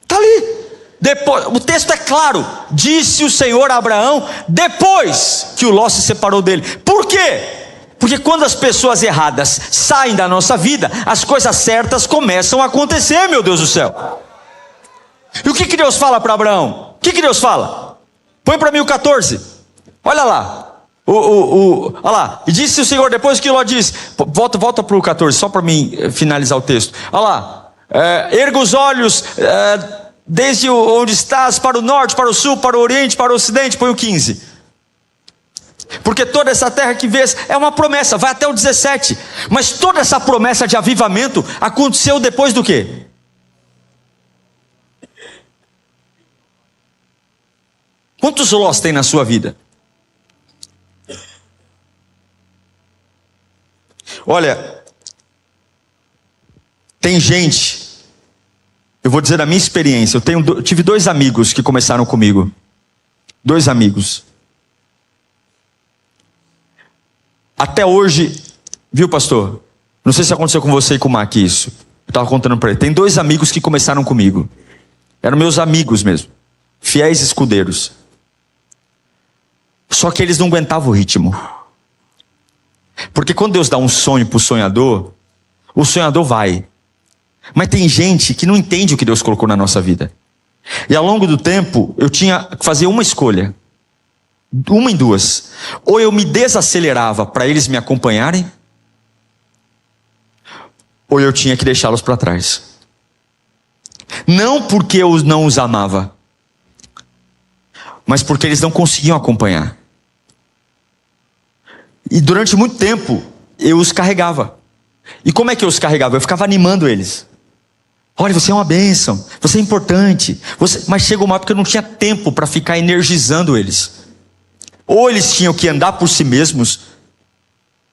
Está ali. Depois, o texto é claro. Disse o Senhor a Abraão depois que o Ló se separou dele. Por quê? Porque quando as pessoas erradas saem da nossa vida, as coisas certas começam a acontecer, meu Deus do céu. E o que Deus fala para Abraão? O que Deus fala? Põe para mim o 14. Olha lá. Olha lá. E disse o Senhor depois que Ló disse. Volta para o 14, só para mim finalizar o texto. Olha lá. Erga os olhos desde onde estás para o norte, para o sul, para o oriente, para o ocidente. Põe o 15. Porque toda essa terra que vês é uma promessa, vai até o 17. Mas toda essa promessa de avivamento aconteceu depois do quê? Quantos Lós tem na sua vida? Olha, tem gente, eu vou dizer da minha experiência, eu tive 2 amigos que começaram comigo. 2 amigos. Até hoje, viu, pastor? Não sei se aconteceu com você e com o Mac isso. Eu estava contando para ele. Tem 2 amigos que começaram comigo. Eram meus amigos mesmo. Fiéis escudeiros. Só que eles não aguentavam o ritmo. Porque quando Deus dá um sonho para o sonhador vai. Mas tem gente que não entende o que Deus colocou na nossa vida. E ao longo do tempo, eu tinha que fazer uma escolha. Uma em duas. Ou eu me desacelerava para eles me acompanharem, ou eu tinha que deixá-los para trás. Não porque eu não os amava, mas porque eles não conseguiam acompanhar. E durante muito tempo eu os carregava. E como é que eu os carregava? Eu ficava animando eles. Olha, você é uma bênção, você é importante. Mas chegou uma época que eu não tinha tempo para ficar energizando eles. Ou eles tinham que andar por si mesmos,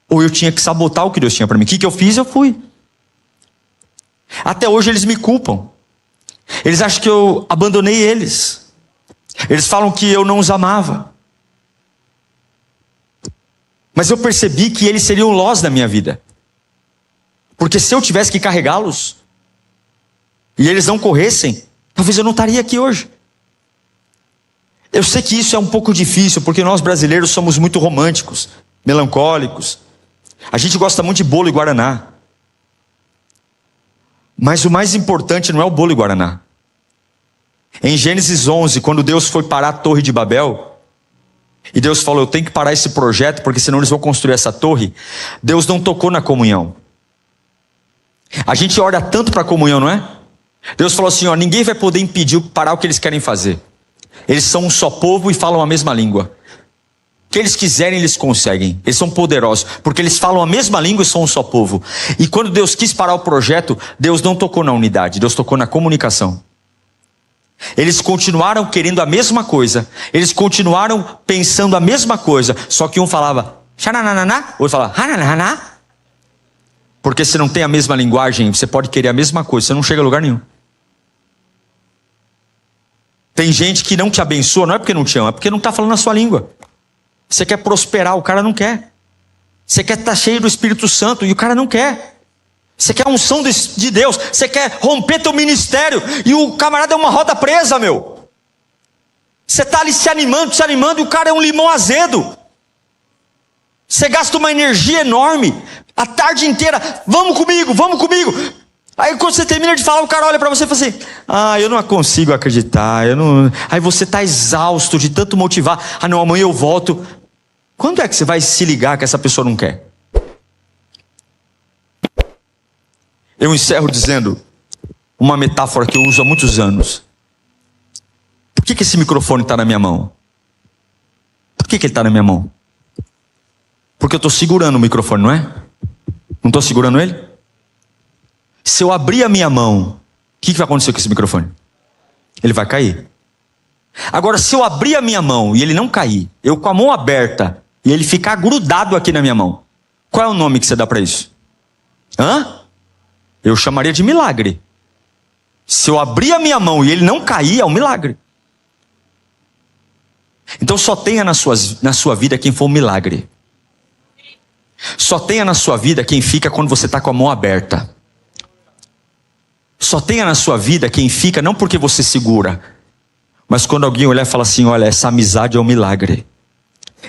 ou eu tinha que sabotar o que Deus tinha para mim. O que eu fiz? Eu fui. Até hoje eles me culpam. Eles acham que eu abandonei eles. Eles falam que eu não os amava. Mas eu percebi que eles seriam Lós na minha vida. Porque se eu tivesse que carregá-los, e eles não corressem, talvez eu não estaria aqui hoje. Eu sei que isso é um pouco difícil, porque nós brasileiros somos muito românticos, melancólicos. A gente gosta muito de bolo e guaraná. Mas o mais importante não é o bolo e guaraná. Em Gênesis 11, quando Deus foi parar a Torre de Babel, e Deus falou, eu tenho que parar esse projeto, porque senão eles vão construir essa torre. Deus não tocou na comunhão. A gente ora tanto para a comunhão, não é? Deus falou assim, ninguém vai poder impedir parar o que eles querem fazer. Eles são um só povo e falam a mesma língua. O que eles quiserem, eles conseguem. Eles são poderosos, porque eles falam a mesma língua e são um só povo. E quando Deus quis parar o projeto, Deus não tocou na unidade, Deus tocou na comunicação. Eles continuaram querendo a mesma coisa, eles continuaram pensando a mesma coisa, só que um falava xananana, outro falava hananana. Porque se não tem a mesma linguagem, você pode querer a mesma coisa, você não chega a lugar nenhum. Tem gente que não te abençoa, não é porque não te ama, é porque não está falando a sua língua. Você quer prosperar, o cara não quer. Você quer estar cheio do Espírito Santo e o cara não quer. Você quer a unção de Deus, você quer romper teu ministério e o camarada é uma roda presa, meu. Você está ali se animando e o cara é um limão azedo. Você gasta uma energia enorme, a tarde inteira, vamos comigo. Aí quando você termina de falar, o cara olha para você e fala assim, eu não consigo acreditar, Aí você está exausto de tanto motivar, não, amanhã eu volto. Quando é que você vai se ligar que essa pessoa não quer? Eu encerro dizendo uma metáfora que eu uso há muitos anos. Por que esse microfone está na minha mão? Por que ele está na minha mão? Porque eu estou segurando o microfone, não é? Não estou segurando ele? Se eu abrir a minha mão, o que vai acontecer com esse microfone? Ele vai cair. Agora, se eu abrir a minha mão e ele não cair, eu com a mão aberta e ele ficar grudado aqui na minha mão, qual é o nome que você dá para isso? Eu chamaria de milagre. Se eu abrir a minha mão e ele não cair, é um milagre. Então só tenha na sua vida quem for um milagre. Só tenha na sua vida quem fica quando você está com a mão aberta. Só tenha na sua vida quem fica não porque você segura, mas quando alguém olhar e falar assim, olha, essa amizade é um milagre.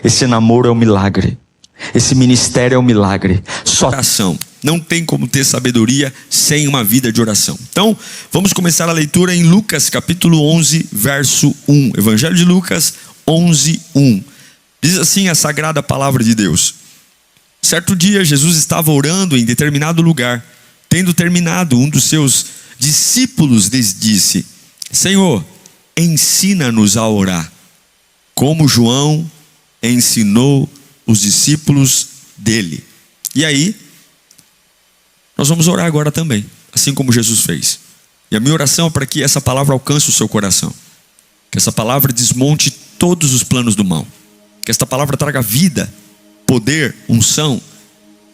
Esse namoro é um milagre. Esse ministério é um milagre. Só oração. Não tem como ter sabedoria sem uma vida de oração. Então, vamos começar a leitura em Lucas capítulo 11, verso 1. Evangelho de Lucas 11, 1. Diz assim a sagrada palavra de Deus. Certo dia, Jesus estava orando em determinado lugar. Tendo terminado, um dos seus discípulos lhes disse, Senhor, ensina-nos a orar, como João ensinou os discípulos dele. E aí, nós vamos orar agora também, assim como Jesus fez. E a minha oração é para que essa palavra alcance o seu coração. Que essa palavra desmonte todos os planos do mal. Que esta palavra traga vida, poder, unção.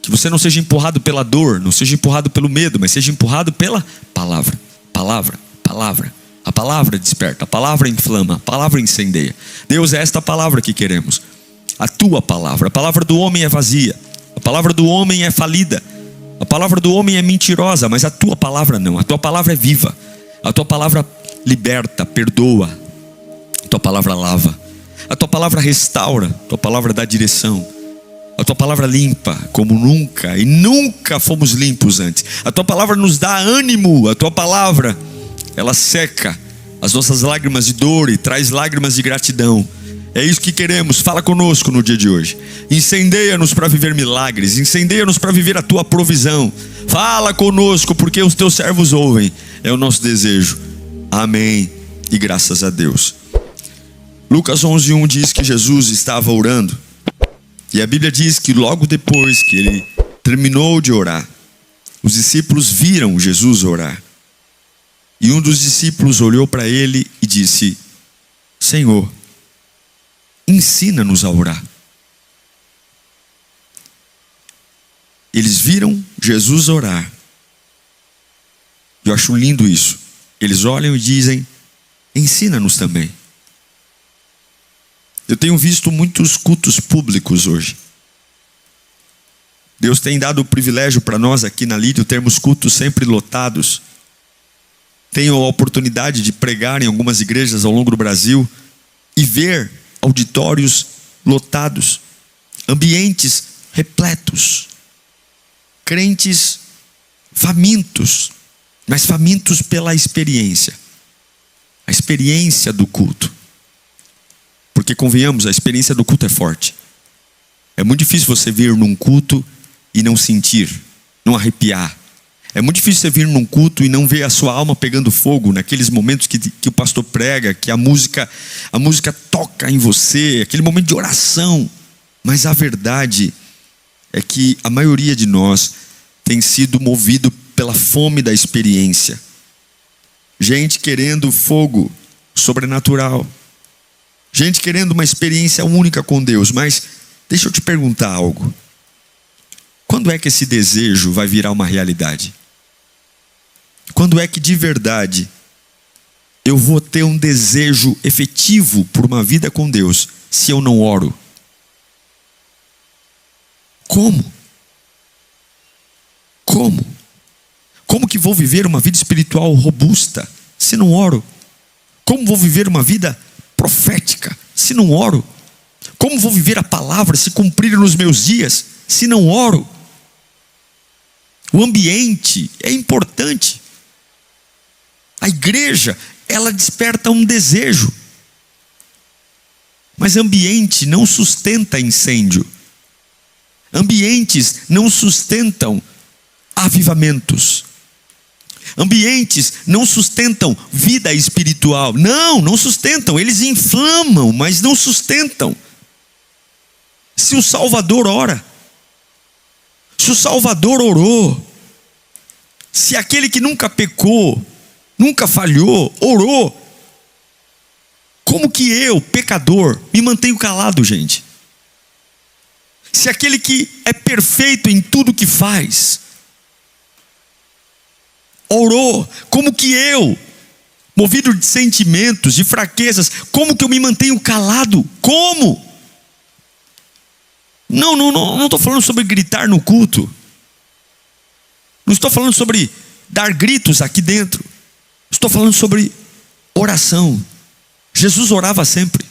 Que você não seja empurrado pela dor, não seja empurrado pelo medo, mas seja empurrado pela palavra. Palavra. A palavra desperta, a palavra inflama, a palavra incendeia. Deus, é esta palavra que queremos. A tua palavra. A palavra do homem é vazia. A palavra do homem é falida. A palavra do homem é mentirosa, mas a tua palavra não. A tua palavra é viva. A tua palavra liberta, perdoa. A tua palavra lava. A tua palavra restaura. A tua palavra dá direção. A tua palavra limpa como nunca, e nunca fomos limpos antes. A tua palavra nos dá ânimo. A tua palavra, ela seca as nossas lágrimas de dor e traz lágrimas de gratidão. É isso que queremos. Fala conosco no dia de hoje. Incendeia-nos para viver milagres. Incendeia-nos para viver a tua provisão. Fala conosco, porque os teus servos ouvem. É o nosso desejo. Amém. E graças a Deus. Lucas 11:1 diz que Jesus estava orando. E a Bíblia diz que logo depois que ele terminou de orar, os discípulos viram Jesus orar. E um dos discípulos olhou para ele e disse, Senhor, ensina-nos a orar. Eles viram Jesus orar. Eu acho lindo isso. Eles olham e dizem, ensina-nos também. Eu tenho visto muitos cultos públicos hoje. Deus tem dado o privilégio para nós aqui na Lídio termos cultos sempre lotados. Tenho a oportunidade de pregar em algumas igrejas ao longo do Brasil e ver auditórios lotados, ambientes repletos, crentes famintos, mas famintos pela experiência, a experiência do culto. Porque convenhamos, a experiência do culto é forte. É muito difícil você vir num culto e não sentir, não arrepiar. É muito difícil você vir num culto e não ver a sua alma pegando fogo naqueles momentos que o pastor prega, que a música toca em você, aquele momento de oração. Mas a verdade é que a maioria de nós tem sido movido pela fome da experiência. Gente querendo fogo sobrenatural. Gente querendo uma experiência única com Deus. Mas deixa eu te perguntar algo. Quando é que esse desejo vai virar uma realidade? Quando é que de verdade eu vou ter um desejo efetivo por uma vida com Deus se eu não oro? Como? Como que vou viver uma vida espiritual robusta se não oro? Como vou viver uma vida profética se não oro? Como vou viver a palavra se cumprir nos meus dias se não oro? O ambiente é importante. A igreja, ela desperta um desejo. Mas ambiente não sustenta incêndio. Ambientes não sustentam avivamentos. Ambientes não sustentam vida espiritual. Não sustentam. Eles inflamam, mas não sustentam. Se o Salvador ora, se o Salvador orou, se aquele que nunca pecou, nunca falhou, orou, como que eu, pecador, me mantenho calado, gente? Se aquele que é perfeito em tudo que faz, orou, como que eu, movido de sentimentos, de fraquezas, como que eu me mantenho calado? Como? Não estou falando sobre gritar no culto. Não estou falando sobre dar gritos aqui dentro. Estou falando sobre oração. Jesus orava sempre.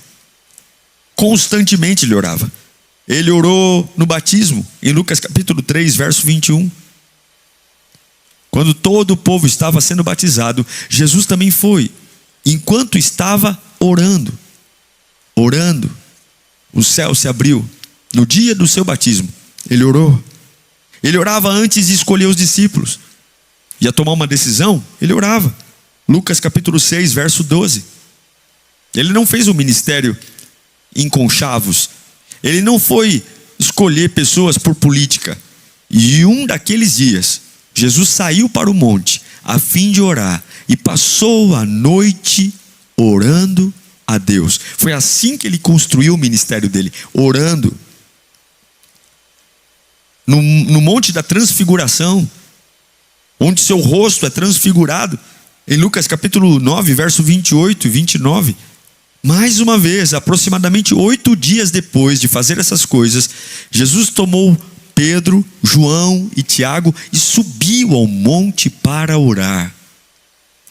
Constantemente ele orava. Ele orou no batismo, em Lucas capítulo 3, verso 21. Quando todo o povo estava sendo batizado, Jesus também foi. Enquanto estava orando, o céu se abriu. No dia do seu batismo, ele orou. Ele orava antes de escolher os discípulos. Ia tomar uma decisão, ele orava. Lucas capítulo 6, verso 12. Ele não fez um ministério em conchavos. Ele não foi escolher pessoas por política. E um daqueles dias, Jesus saiu para o monte a fim de orar e passou a noite orando a Deus. Foi assim que ele construiu o ministério dele, orando. No monte da transfiguração, onde seu rosto é transfigurado, em Lucas capítulo 9, verso 28 e 29, mais uma vez, aproximadamente 8 dias depois de fazer essas coisas, Jesus tomou Pedro, João e Tiago e subiu ao monte para orar.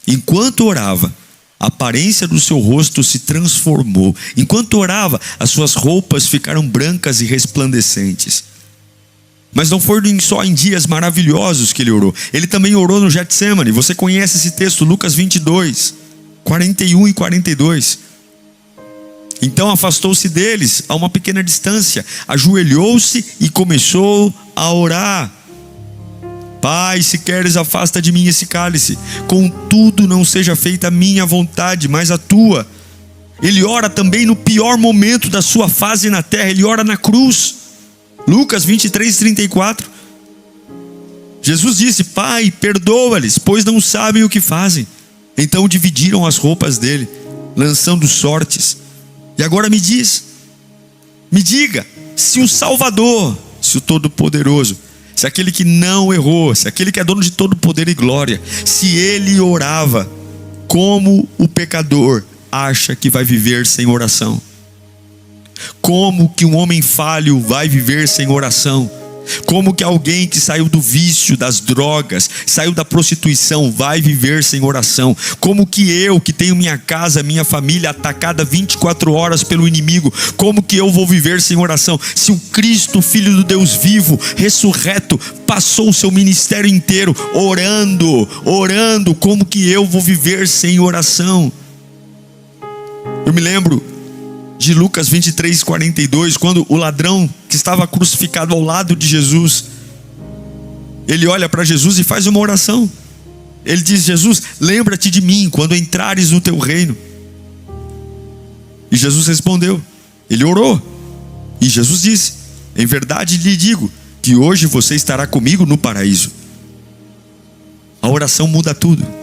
Enquanto orava, a aparência do seu rosto se transformou. Enquanto orava, as suas roupas ficaram brancas e resplandecentes. Mas não foram só em dias maravilhosos que ele orou. Ele também orou no Getsemane. Você conhece esse texto, Lucas 22, 41 e 42. Então afastou-se deles a uma pequena distância, ajoelhou-se e começou a orar. Pai, se queres, afasta de mim esse cálice. Contudo, não seja feita a minha vontade, mas a tua. Ele ora também no pior momento da sua fase na terra. Ele ora na cruz. Lucas 23, 34. Jesus disse: Pai, perdoa-lhes, pois não sabem o que fazem. Então dividiram as roupas dele, lançando sortes. E agora me diga, se o Salvador, se o Todo-Poderoso, se aquele que não errou, se aquele que é dono de todo poder e glória, se ele orava, como o pecador acha que vai viver sem oração? Como que um homem falho vai viver sem oração? Como que alguém que saiu do vício, das drogas, saiu da prostituição, vai viver sem oração? Como que eu, que tenho minha casa, minha família atacada 24 horas pelo inimigo, como que eu vou viver sem oração? Se o Cristo, Filho do Deus vivo, ressurreto, passou o seu ministério inteiro orando, como que eu vou viver sem oração? Eu me lembro de Lucas 23, 42, quando o ladrão que estava crucificado ao lado de Jesus, ele olha para Jesus e faz uma oração. Ele diz: Jesus, lembra-te de mim quando entrares no teu reino. E Jesus respondeu, ele orou, e Jesus disse: em verdade lhe digo, que hoje você estará comigo no paraíso. A oração muda tudo.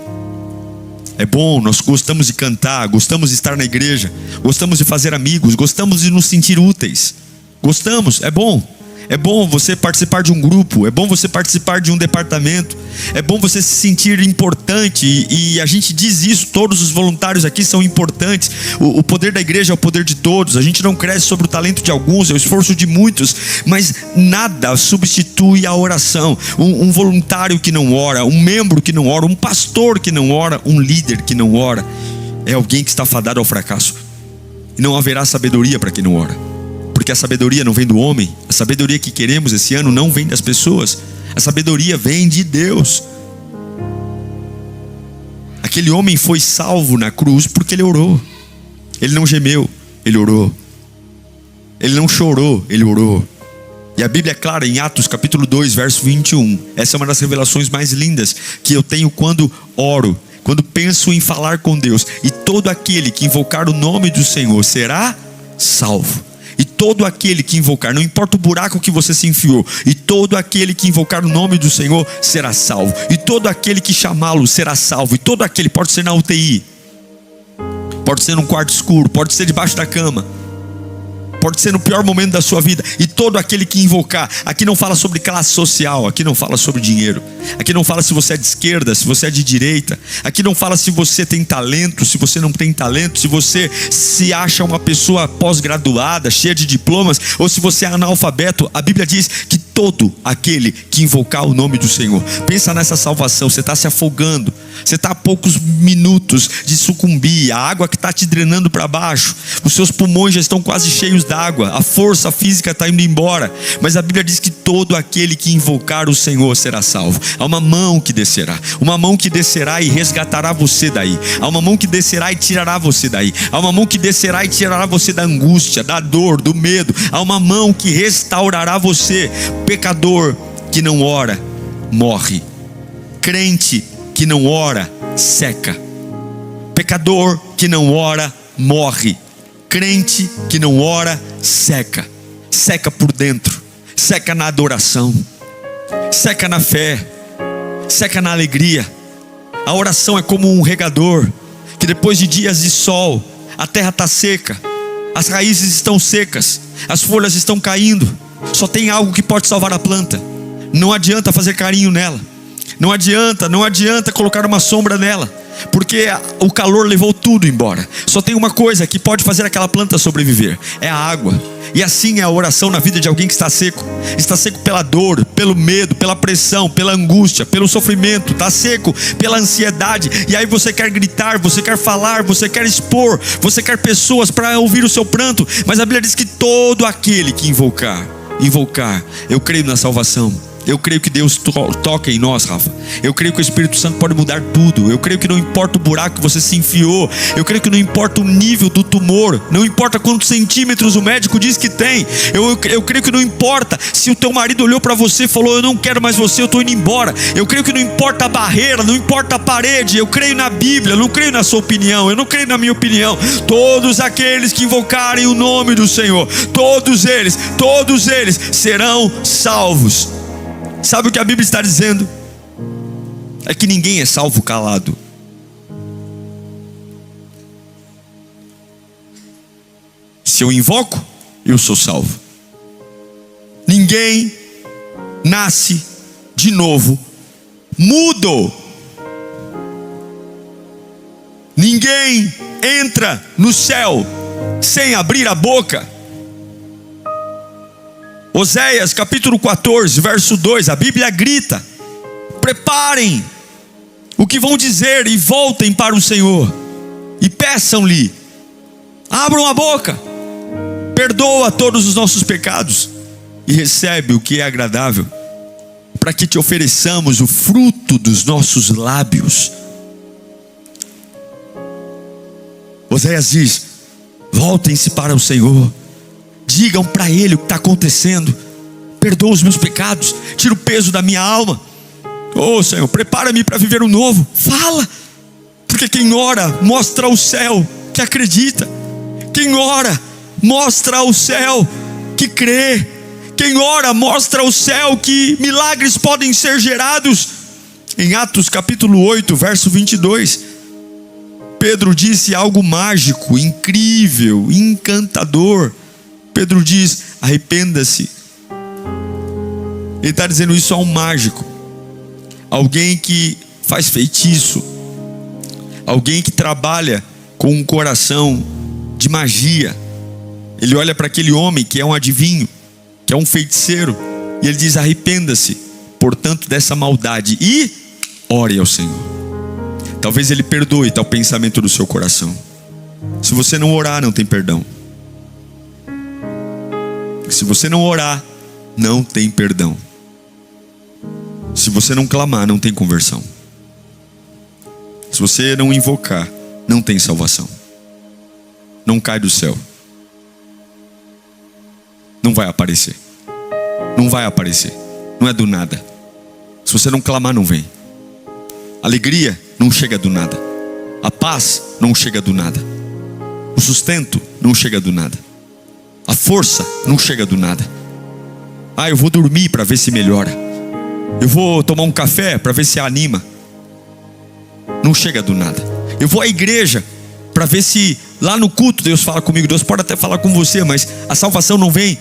É bom, nós gostamos de cantar, gostamos de estar na igreja, gostamos de fazer amigos, gostamos de nos sentir úteis. Gostamos, é bom. É bom você participar de um grupo, é bom você participar de um departamento, é bom você se sentir importante, e a gente diz isso, todos os voluntários aqui são importantes. O poder da igreja é o poder de todos. A gente não cresce sobre o talento de alguns, é o esforço de muitos, mas nada substitui a oração. Um voluntário que não ora, um membro que não ora, um pastor que não ora, um líder que não ora, é alguém que está fadado ao fracasso. E não haverá sabedoria para quem não ora, porque a sabedoria não vem do homem. A sabedoria que queremos esse ano não vem das pessoas. A sabedoria vem de Deus. Aquele homem foi salvo na cruz porque ele orou. Ele não gemeu, ele orou. Ele não chorou, ele orou. E a Bíblia é clara em Atos capítulo 2, verso 21. Essa é uma das revelações mais lindas que eu tenho quando oro, quando penso em falar com Deus. E todo aquele que invocar o nome do Senhor será salvo. E todo aquele que invocar, não importa o buraco que você se enfiou, e todo aquele que invocar o nome do Senhor será salvo. E todo aquele que chamá-lo será salvo. E todo aquele, pode ser na UTI, pode ser num quarto escuro, pode ser debaixo da cama, pode ser no pior momento da sua vida. E todo aquele que invocar. Aqui não fala sobre classe social, aqui não fala sobre dinheiro, aqui não fala se você é de esquerda, se você é de direita, aqui não fala se você tem talento, se você não tem talento, se você se acha uma pessoa pós-graduada, cheia de diplomas, ou se você é analfabeto. A Bíblia diz que todo aquele que invocar o nome do Senhor. Pensa nessa salvação. Você está se afogando, você está a poucos minutos de sucumbir, a água que está te drenando para baixo, os seus pulmões já estão quase cheios d'água, a força física está indo embora, mas a Bíblia diz que todo aquele que invocar o Senhor será salvo. Há uma mão que descerá, uma mão que descerá e resgatará você daí. Há uma mão que descerá e tirará você daí. Há uma mão que descerá e tirará você da angústia, da dor, do medo. Há uma mão que restaurará você. Pecador que não ora, morre. Crente que não ora, seca. Pecador que não ora, morre. Crente que não ora, seca. Seca por dentro, seca na adoração, seca na fé, seca na alegria. A oração é como um regador, que depois de dias de sol, a terra está seca, as raízes estão secas, as folhas estão caindo. Só tem algo que pode salvar a planta. Não adianta fazer carinho nela, não adianta colocar uma sombra nela, porque o calor levou tudo embora. Só tem uma coisa que pode fazer aquela planta sobreviver: é a água. E assim é a oração na vida de alguém que está seco. Está seco pela dor, pelo medo, pela pressão, pela angústia, pelo sofrimento. Está seco pela ansiedade. E aí você quer gritar, você quer falar, você quer expor, você quer pessoas para ouvir o seu pranto. Mas a Bíblia diz que todo aquele que invocar, eu creio na salvação. Eu creio que Deus toca em nós, Rafa. Eu creio que o Espírito Santo pode mudar tudo. Eu creio que não importa o buraco que você se enfiou. Eu creio que não importa o nível do tumor. Não importa quantos centímetros o médico diz que tem. Eu creio que não importa se o teu marido olhou para você e falou: eu não quero mais você, eu estou indo embora. Eu creio que não importa a barreira, não importa a parede. Eu creio na Bíblia, eu não creio na sua opinião, eu não creio na minha opinião. Todos aqueles que invocarem o nome do Senhor, todos eles serão salvos. Sabe o que a Bíblia está dizendo? É que ninguém é salvo calado. Se eu invoco, eu sou salvo. Ninguém nasce de novo mudo. Ninguém entra no céu sem abrir a boca. Oséias capítulo 14, verso 2, a Bíblia grita: preparem o que vão dizer e voltem para o Senhor, e peçam-lhe, abram a boca, perdoa todos os nossos pecados, e recebe o que é agradável, para que te ofereçamos o fruto dos nossos lábios. Oséias diz: voltem-se para o Senhor, digam para Ele o que está acontecendo. Perdoa os meus pecados, tira o peso da minha alma. Oh Senhor, prepara-me para viver o novo. Fala, porque quem ora mostra ao céu que acredita. Quem ora mostra ao céu que crê. Quem ora mostra ao céu que milagres podem ser gerados. Em Atos capítulo 8, verso 22, Pedro disse algo mágico, incrível, encantador. Pedro diz: arrependa-se Ele está dizendo isso a um mágico, alguém que faz feitiço, alguém que trabalha com um coração de magia. Ele olha para aquele homem que é um adivinho, que é um feiticeiro, e ele diz: arrependa-se, portanto, dessa maldade e ore ao Senhor. Talvez Ele perdoe tal pensamento do seu coração. Se você não orar, não tem perdão. Se você não orar, não tem perdão. Se você não clamar, não tem conversão. Se você não invocar, não tem salvação. Não cai do céu. Não vai aparecer. Não vai aparecer. Não é do nada. Se você não clamar, não vem. Alegria não chega do nada. A paz não chega do nada. O sustento não chega do nada. A força não chega do nada. Eu vou dormir para ver se melhora. Eu vou tomar um café para ver se anima. Não chega do nada. Eu vou à igreja para ver se lá no culto Deus fala comigo. Deus pode até falar com você, mas a salvação não vem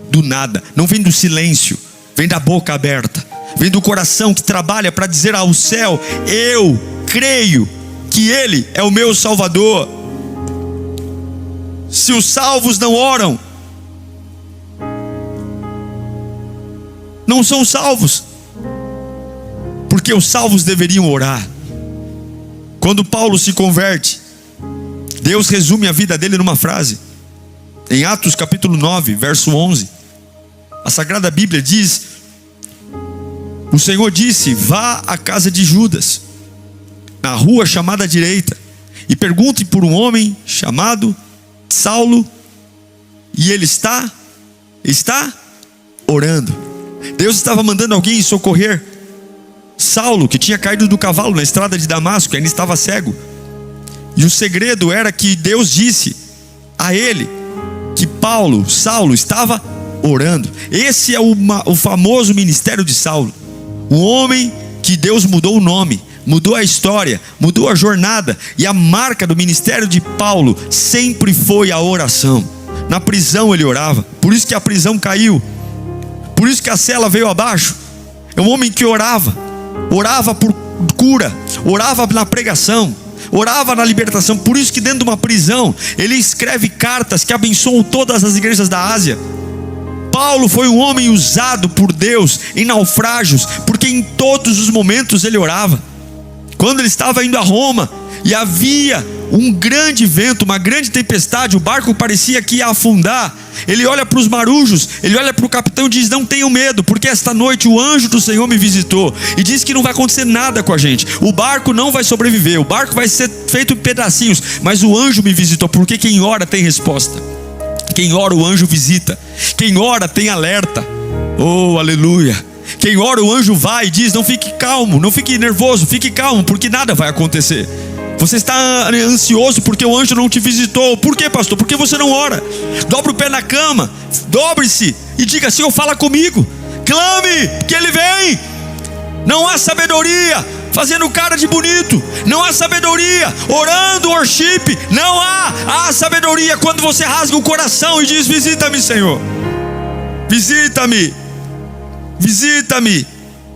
do nada, não vem do silêncio, vem da boca aberta, vem do coração que trabalha para dizer ao céu: eu creio que Ele é o meu Salvador. Se os salvos não oram, não são salvos, porque os salvos deveriam orar. Quando Paulo se converte, Deus resume a vida dele numa frase. Em Atos capítulo 9, verso 11, a Sagrada Bíblia diz: o Senhor disse: vá à casa de Judas, na rua chamada direita, e pergunte por um homem chamado Saulo, e ele está orando. Deus estava mandando alguém socorrer Saulo, que tinha caído do cavalo na estrada de Damasco, ainda estava cego. E o segredo era que Deus disse a ele que Saulo estava orando. Esse é o famoso ministério de Saulo. Um homem que Deus mudou o nome, mudou a história, mudou a jornada. E a marca do ministério de Paulo sempre foi a oração. Na prisão ele orava, por isso que a prisão caiu, por isso que a cela veio abaixo. É um homem que orava por cura, orava na pregação, orava na libertação. Por isso que dentro de uma prisão ele escreve cartas que abençoam todas as igrejas da Ásia. Paulo foi um homem usado por Deus em naufrágios, porque em todos os momentos ele orava. Quando ele estava indo a Roma e havia um grande vento, uma grande tempestade, o barco parecia que ia afundar, ele olha para os marujos, ele olha para o capitão e diz: não tenham medo, porque esta noite o anjo do Senhor me visitou e disse que não vai acontecer nada com a gente. O barco não vai sobreviver, o barco vai ser feito em pedacinhos, mas o anjo me visitou. Porque quem ora tem resposta, quem ora o anjo visita, quem ora tem alerta. Oh, aleluia! Quem ora o anjo vai e diz: não fique calmo, não fique nervoso, fique calmo, porque nada vai acontecer. Você está ansioso porque o anjo não te visitou. Por quê, pastor? Porque você não ora. Dobre o pé na cama, dobre-se e diga: Senhor, fala comigo. Clame que Ele vem. Não há sabedoria fazendo cara de bonito, não há sabedoria orando worship, não há sabedoria quando você rasga o coração e diz: visita-me, Senhor, visita-me, visita-me.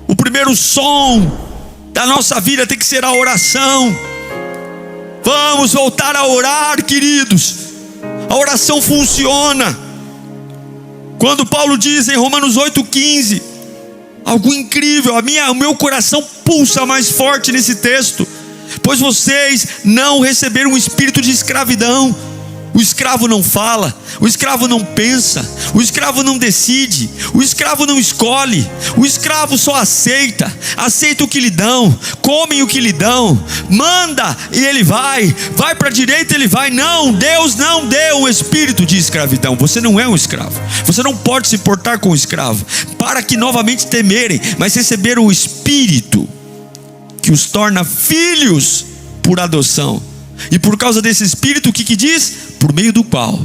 O primeiro som da nossa vida tem que ser a oração. Vamos voltar a orar, queridos. A oração funciona. Quando Paulo diz em Romanos 8,15, algo incrível, o meu coração pulsa mais forte nesse texto: pois vocês não receberam um espírito de escravidão. O escravo não fala, o escravo não pensa, o escravo não decide, o escravo não escolhe, o escravo só aceita o que lhe dão, come o que lhe dão, manda e ele vai para a direita, ele vai. Não, Deus não deu um espírito de escravidão. Você não é um escravo, você não pode se portar com um escravo, para que novamente temerem, mas receberam o espírito que os torna filhos por adoção. E por causa desse espírito, o que diz? Por meio do qual,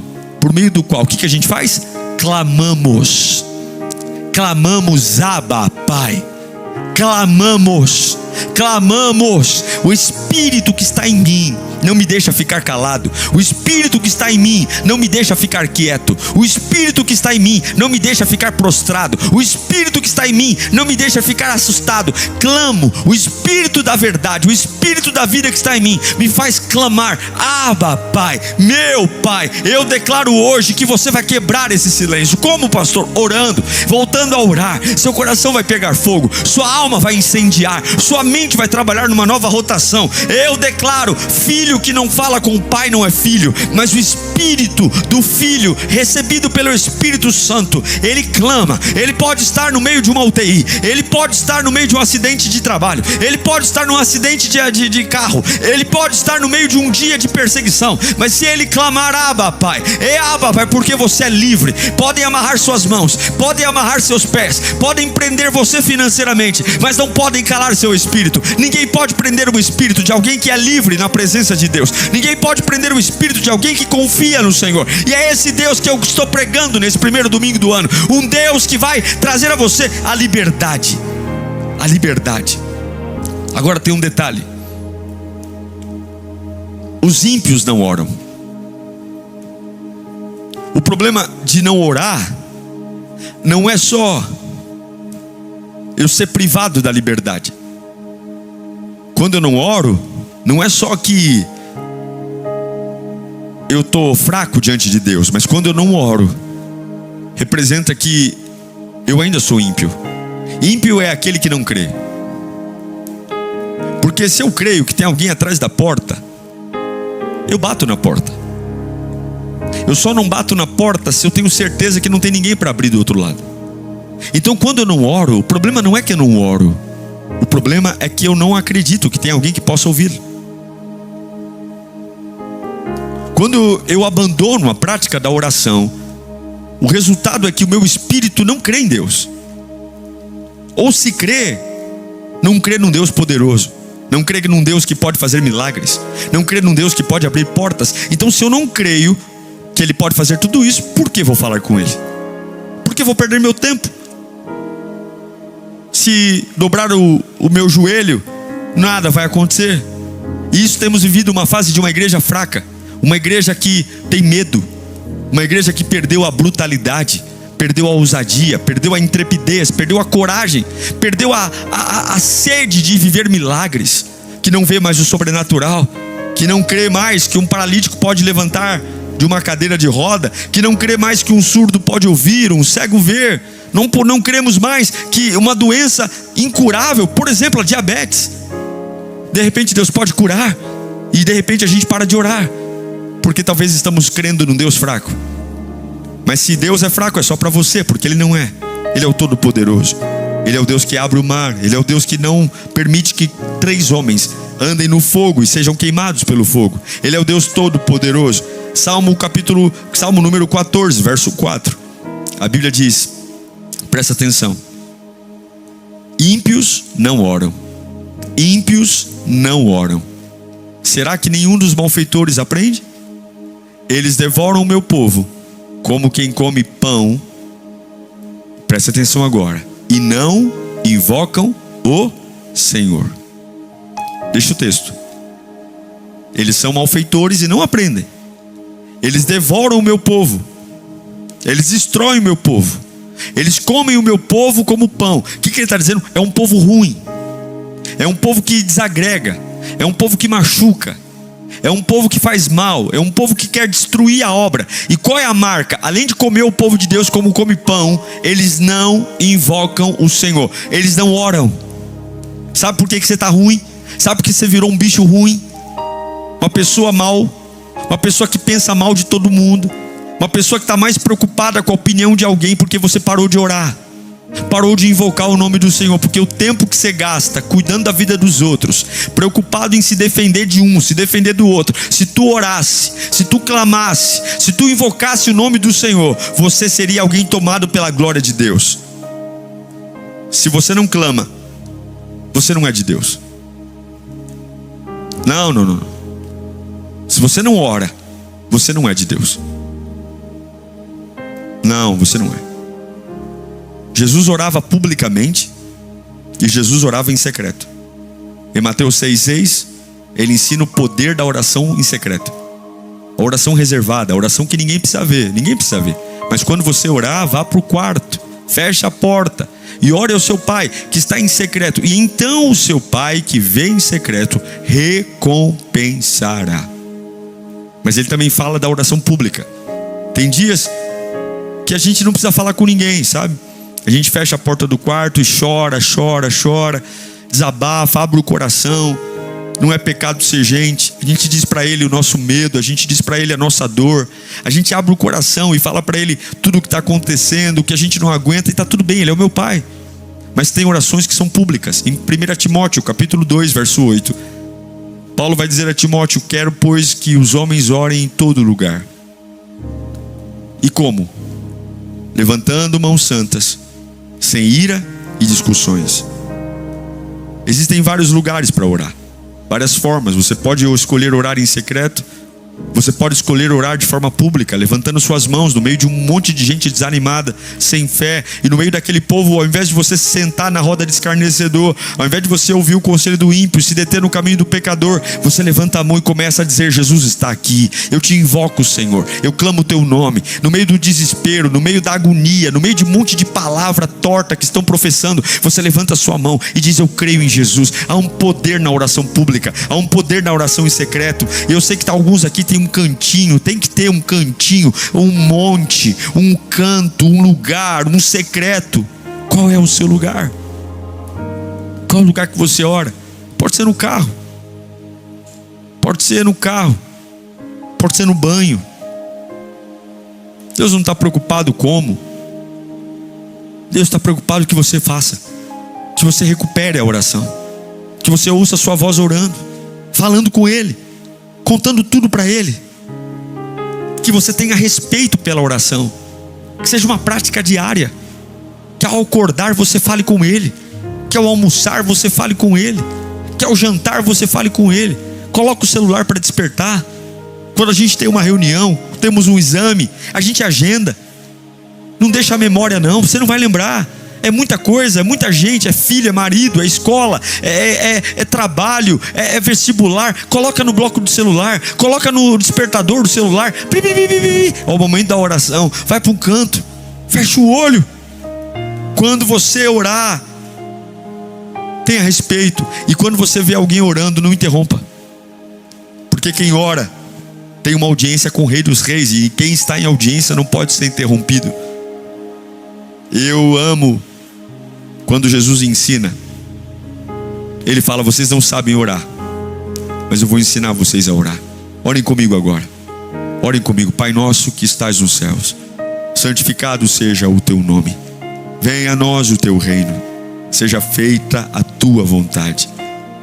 o que a gente faz? Clamamos, Abba, Pai. Clamamos, clamamos. O Espírito que está em mim não me deixa ficar calado. O Espírito que está em mim não me deixa ficar quieto. O Espírito que está em mim não me deixa ficar prostrado. O Espírito que está em mim não me deixa ficar assustado. Clamo, o Espírito da verdade, o Espírito da vida que está em mim me faz clamar: Abba, Pai, meu Pai. Eu declaro hoje que você vai quebrar esse silêncio. Como, pastor? Orando, voltando a orar. Seu coração vai pegar fogo, sua alma vai incendiar, sua mente vai trabalhar numa nova rotação. Eu declaro: filho que não fala com o pai não é filho, mas o Espírito do Filho, recebido pelo Espírito Santo, ele clama. Ele pode estar no meio de uma UTI, ele pode estar no meio de um acidente de trabalho, ele pode estar num acidente de carro, ele pode estar no meio de um dia de perseguição, mas se ele clamar: Abba, Pai, Abba, Pai, porque você é livre. Podem amarrar suas mãos, podem amarrar seus pés, podem prender você financeiramente, mas não podem calar seu espírito. Ninguém pode prender o espírito de alguém que é livre na presença de Deus. Ninguém pode prender o espírito de alguém que confia no Senhor. E é esse Deus que eu estou pregando nesse primeiro domingo do ano. Um Deus que vai trazer a você a liberdade. A liberdade. Agora tem um detalhe: os ímpios não oram. O problema de não orar não é só eu ser privado da liberdade. Quando eu não oro, não é só que eu estou fraco diante de Deus, mas quando eu não oro, representa que eu ainda sou ímpio. Ímpio é aquele que não crê. Porque se eu creio que tem alguém atrás da porta, eu bato na porta. Eu só não bato na porta se eu tenho certeza que não tem ninguém para abrir do outro lado. Então, quando eu não oro, o problema não é que eu não oro, o problema é que eu não acredito que tem alguém que possa ouvir. Quando eu abandono a prática da oração, o resultado é que o meu espírito não crê em Deus. Ou se crê, não crê num Deus poderoso, não crê num Deus que pode fazer milagres, não crê num Deus que pode abrir portas. Então, se eu não creio que Ele pode fazer tudo isso, por que vou falar com Ele? Por que vou perder meu tempo? Se dobrar o meu joelho, nada vai acontecer. E isso temos vivido uma fase de uma igreja fraca, uma igreja que tem medo, uma igreja que perdeu a brutalidade, perdeu a ousadia, perdeu a intrepidez, perdeu a coragem, perdeu a sede de viver milagres, que não vê mais o sobrenatural, que não crê mais que um paralítico pode levantar de uma cadeira de roda, que não crê mais que um surdo pode ouvir, um cego ver. Não cremos mais que uma doença incurável, por exemplo, a diabetes, de repente Deus pode curar, e de repente a gente para de orar, porque talvez estamos crendo num Deus fraco. Mas se Deus é fraco, é só para você, porque Ele não é. Ele é o Todo-Poderoso. Ele é o Deus que abre o mar. Ele é o Deus que não permite que 3 homens andem no fogo e sejam queimados pelo fogo. Ele é o Deus Todo-Poderoso. Salmo número 14, verso 4. A Bíblia diz, presta atenção: ímpios não oram. Ímpios não oram. Será que nenhum dos malfeitores aprende? Eles devoram o meu povo como quem come pão. Presta atenção agora. E não invocam o Senhor. Deixa o texto. Eles são malfeitores e não aprendem. Eles devoram o meu povo. Eles destroem o meu povo. Eles comem o meu povo como pão. O que ele está dizendo? É um povo ruim. É um povo que desagrega. É um povo que machuca. É um povo que faz mal. É um povo que quer destruir a obra. E qual é a marca? Além de comer o povo de Deus como come pão, eles não invocam o Senhor. Eles não oram. Sabe por que você está ruim? Sabe por que você virou um bicho ruim? Uma pessoa mal. Uma pessoa que pensa mal de todo mundo. Uma pessoa que está mais preocupada com a opinião de alguém porque você parou de orar. Parou de invocar o nome do Senhor. Porque o tempo que você gasta cuidando da vida dos outros, preocupado em se defender de um, se defender do outro, se tu orasse, se tu clamasse, se tu invocasse o nome do Senhor, você seria alguém tomado pela glória de Deus. Se você não clama, você não é de Deus. Não. Se você não ora, você não é de Deus. Não, você não é. Jesus orava publicamente e Jesus orava em secreto. Em Mateus 6,6, ele ensina o poder da oração em secreto. A oração reservada, a oração que ninguém precisa ver. Ninguém precisa ver. Mas quando você orar, vá para o quarto, feche a porta e ore ao seu pai que está em secreto. E então o seu pai que vê em secreto recompensará. Mas ele também fala da oração pública. Tem dias que a gente não precisa falar com ninguém, sabe? A gente fecha a porta do quarto e chora, desabafa, abre o coração. Não é pecado ser gente. A gente diz para ele o nosso medo, a gente diz para ele a nossa dor. A gente abre o coração e fala para ele tudo o que está acontecendo, o que a gente não aguenta, e está tudo bem, ele é o meu pai. Mas tem orações que são públicas. Em 1 Timóteo, capítulo 2, verso 8, Paulo vai dizer a Timóteo: quero, pois, que os homens orem em todo lugar. E como? Levantando mãos santas, sem ira e discussões. Existem vários lugares para orar, várias formas. Você pode escolher orar em secreto. Você pode escolher orar de forma pública, levantando suas mãos no meio de um monte de gente desanimada, sem fé. E no meio daquele povo, ao invés de você se sentar na roda de escarnecedor, ao invés de você ouvir o conselho do ímpio, se deter no caminho do pecador, você levanta a mão e começa a dizer: Jesus está aqui, eu te invoco, Senhor, eu clamo o teu nome. No meio do desespero, no meio da agonia, no meio de um monte de palavra torta que estão professando, você levanta a sua mão e diz: eu creio em Jesus. Há um poder na oração pública, há um poder na oração em secreto. E eu sei que alguns aqui tem um cantinho, tem que ter um cantinho, um monte, um canto, um lugar, um secreto. Qual é o seu lugar? Qual é o lugar que você ora? Pode ser no carro, pode ser no carro, pode ser no banho. Deus não está preocupado como. Deus está preocupado que você faça, que você recupere a oração, que você ouça a sua voz orando, falando com Ele, contando tudo para Ele. Que você tenha respeito pela oração, que seja uma prática diária, que ao acordar você fale com Ele, que ao almoçar você fale com Ele, que ao jantar você fale com Ele. Coloca o celular para despertar. Quando a gente tem uma reunião, temos um exame, a gente agenda. Não deixa a memória não, você não vai lembrar. É muita coisa, é muita gente, é filho, é marido, é escola, é trabalho, é vestibular. Coloca no bloco do celular, coloca no despertador do celular. Ao momento da oração, vai para um canto, fecha o olho. Quando você orar, tenha respeito. E quando você vê alguém orando, não interrompa. Porque quem ora tem uma audiência com o Rei dos Reis, e quem está em audiência não pode ser interrompido. Eu amo quando Jesus ensina. Ele fala: vocês não sabem orar, mas eu vou ensinar vocês a orar. Orem comigo agora. Orem comigo. Pai nosso que estás nos céus, santificado seja o teu nome. Venha a nós o teu reino. Seja feita a tua vontade,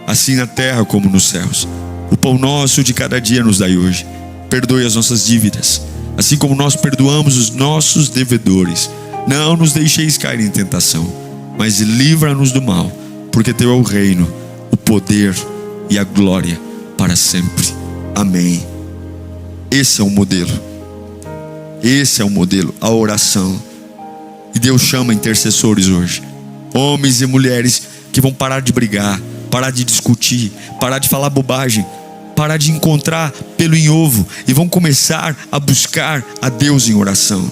assim na terra como nos céus. O pão nosso de cada dia nos dai hoje. Perdoe as nossas dívidas, assim como nós perdoamos os nossos devedores. Não nos deixeis cair em tentação, mas livra-nos do mal, porque teu é o reino, o poder e a glória para sempre. Amém. Esse é o modelo. Esse é o modelo, a oração. E Deus chama intercessores hoje, homens e mulheres que vão parar de brigar, parar de discutir, parar de falar bobagem, parar de encontrar pelo em ovo, e vão começar a buscar a Deus em oração.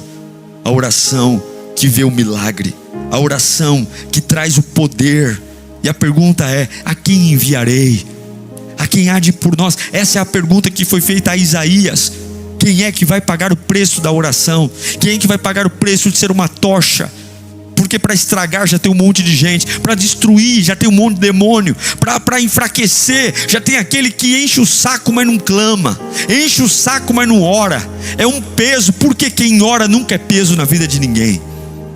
A oração que vê o milagre, a oração que traz o poder. E a pergunta é: a quem enviarei? A quem há de ir por nós? Essa é a pergunta que foi feita a Isaías. Quem é que vai pagar o preço da oração? Quem é que vai pagar o preço de ser uma tocha? Porque para estragar já tem um monte de gente, para destruir já tem um monte de demônio, para enfraquecer já tem aquele que enche o saco mas não clama, enche o saco mas não ora. É um peso, porque quem ora nunca é peso na vida de ninguém.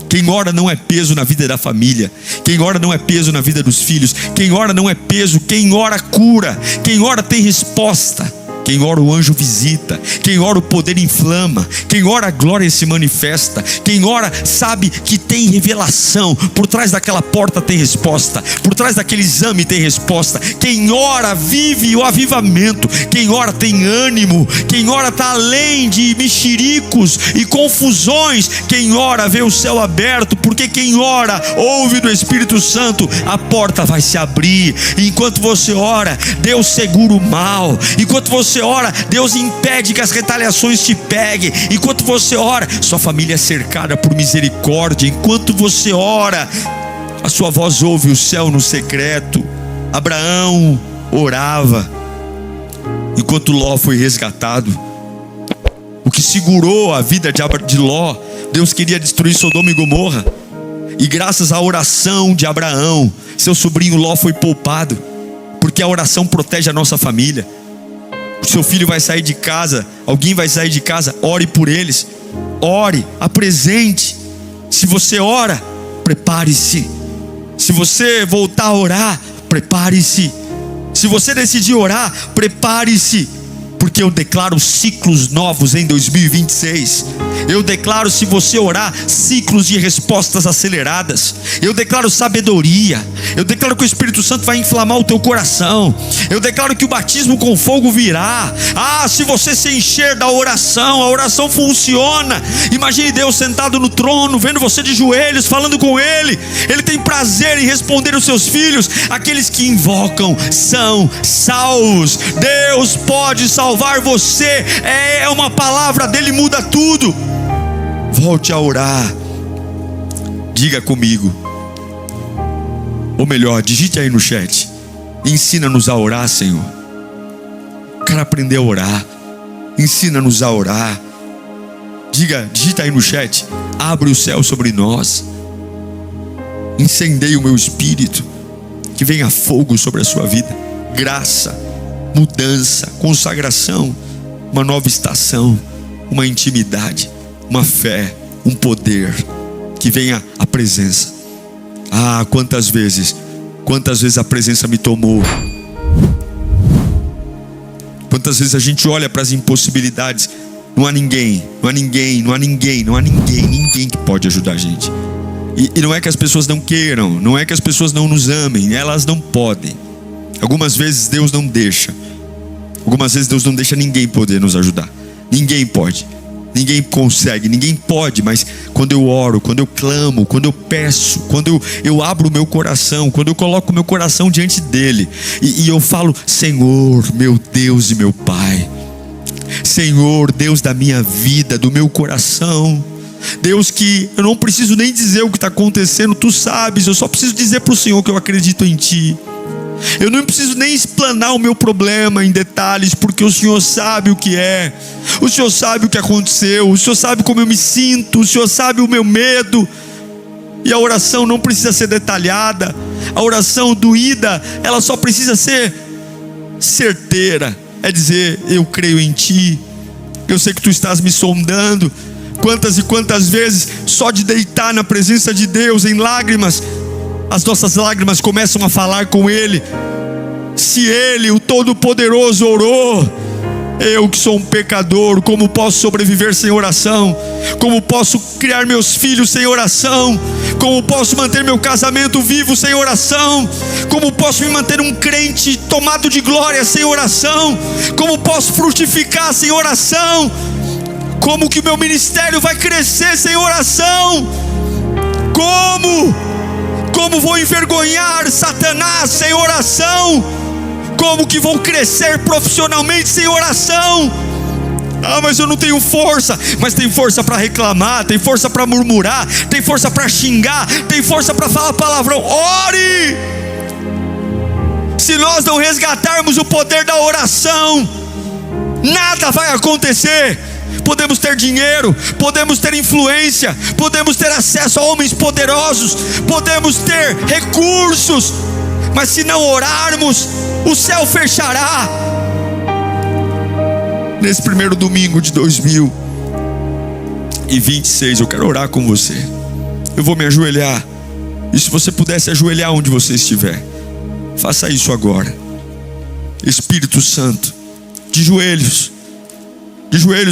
Quem ora não é peso na vida da família. Quem ora não é peso na vida dos filhos. Quem ora não é peso. Quem ora cura. Quem ora tem resposta. Quem ora o anjo visita, quem ora o poder inflama, quem ora a glória se manifesta, quem ora sabe que tem revelação, por trás daquela porta tem resposta, por trás daquele exame tem resposta. Quem ora vive o avivamento, quem ora tem ânimo, quem ora está além de mexericos e confusões, quem ora vê o céu aberto, porque quem ora ouve do Espírito Santo, a porta vai se abrir. E enquanto você ora, Deus segura o mal. Enquanto você ora, Deus impede que as retaliações te peguem. Enquanto você ora, sua família é cercada por misericórdia. Enquanto você ora, a sua voz ouve o céu no secreto. Abraão orava enquanto Ló foi resgatado. O que segurou a vida de Ló, Deus queria destruir Sodoma e Gomorra, e graças à oração de Abraão, seu sobrinho Ló foi poupado, porque a oração protege a nossa família. O seu filho vai sair de casa, alguém vai sair de casa, ore por eles, ore, apresente. Se você ora, prepare-se. Se você voltar a orar, prepare-se. Se você decidir orar, prepare-se, porque eu declaro ciclos novos em 2026. Eu declaro, se você orar, ciclos de respostas aceleradas. Eu declaro sabedoria. Eu declaro que o Espírito Santo vai inflamar o teu coração. Eu declaro que o batismo com fogo virá. Se você se encher da oração, a oração funciona. Imagine Deus sentado no trono, vendo você de joelhos, falando com Ele. Ele tem prazer em responder os seus filhos. Aqueles que invocam são salvos. Deus pode salvar você. É uma palavra dele, muda tudo. Volte a orar. Diga comigo, ou melhor, digite aí no chat: ensina-nos a orar, Senhor. Quero aprender a orar. Ensina-nos a orar. Digita aí no chat: abre o céu sobre nós. Incendeie o meu espírito. Que venha fogo sobre a sua vida. Graça, mudança, consagração, uma nova estação, uma intimidade, uma fé, um poder. Que venha a presença. Quantas vezes a presença me tomou. Quantas vezes a gente olha para as impossibilidades. Não há ninguém que pode ajudar a gente. E não é que as pessoas não queiram, não é que as pessoas não nos amem, elas não podem. Algumas vezes Deus não deixa. Algumas vezes Deus não deixa ninguém poder nos ajudar. Ninguém pode, ninguém consegue, ninguém pode. Mas quando eu oro, quando eu clamo, quando eu peço, quando eu abro o meu coração, quando eu coloco o meu coração diante dele, e eu falo: Senhor, meu Deus e meu Pai, Senhor, Deus da minha vida, do meu coração, Deus que eu não preciso nem dizer o que está acontecendo, Tu sabes, eu só preciso dizer para o Senhor que eu acredito em Ti. Eu não preciso nem explanar o meu problema em detalhes, porque o Senhor sabe o que é. O Senhor sabe o que aconteceu. O Senhor sabe como eu me sinto. O Senhor sabe o meu medo. E a oração não precisa ser detalhada. A oração doída, ela só precisa ser certeira. É dizer: eu creio em Ti. Eu sei que Tu estás me sondando. Quantas e quantas vezes, só de deitar na presença de Deus em lágrimas, as nossas lágrimas começam a falar com Ele. Se Ele, o Todo-Poderoso, orou, eu que sou um pecador, como posso sobreviver sem oração? Como posso criar meus filhos sem oração? Como posso manter meu casamento vivo sem oração? Como posso me manter um crente tomado de glória sem oração? Como posso frutificar sem oração? Como que o meu ministério vai crescer sem oração? Como vou envergonhar Satanás sem oração? Como que vou crescer profissionalmente sem oração? Mas eu não tenho força. Mas tem força para reclamar, tem força para murmurar, tem força para xingar, tem força para falar palavrão. Ore! Se nós não resgatarmos o poder da oração, nada vai acontecer. Podemos ter dinheiro, podemos ter influência, podemos ter acesso a homens poderosos, podemos ter recursos, mas se não orarmos, o céu fechará. Nesse primeiro domingo de 2026, eu quero orar com você. Eu vou me ajoelhar. E se você pudesse ajoelhar onde você estiver, faça isso agora. Espírito Santo, de joelhos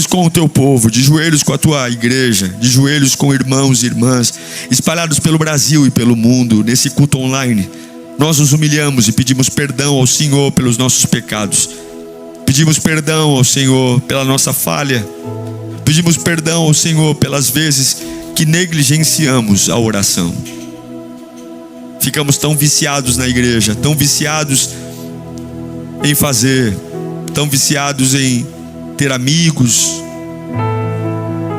com o teu povo, de joelhos com a tua igreja, de joelhos com irmãos e irmãs espalhados pelo Brasil e pelo mundo, nesse culto online. Nós nos humilhamos e pedimos perdão ao Senhor pelos nossos pecados. Pedimos perdão ao Senhor pela nossa falha. Pedimos perdão ao Senhor pelas vezes que negligenciamos a oração. Ficamos tão viciados na igreja, tão viciados em fazer, tão viciados em ter amigos,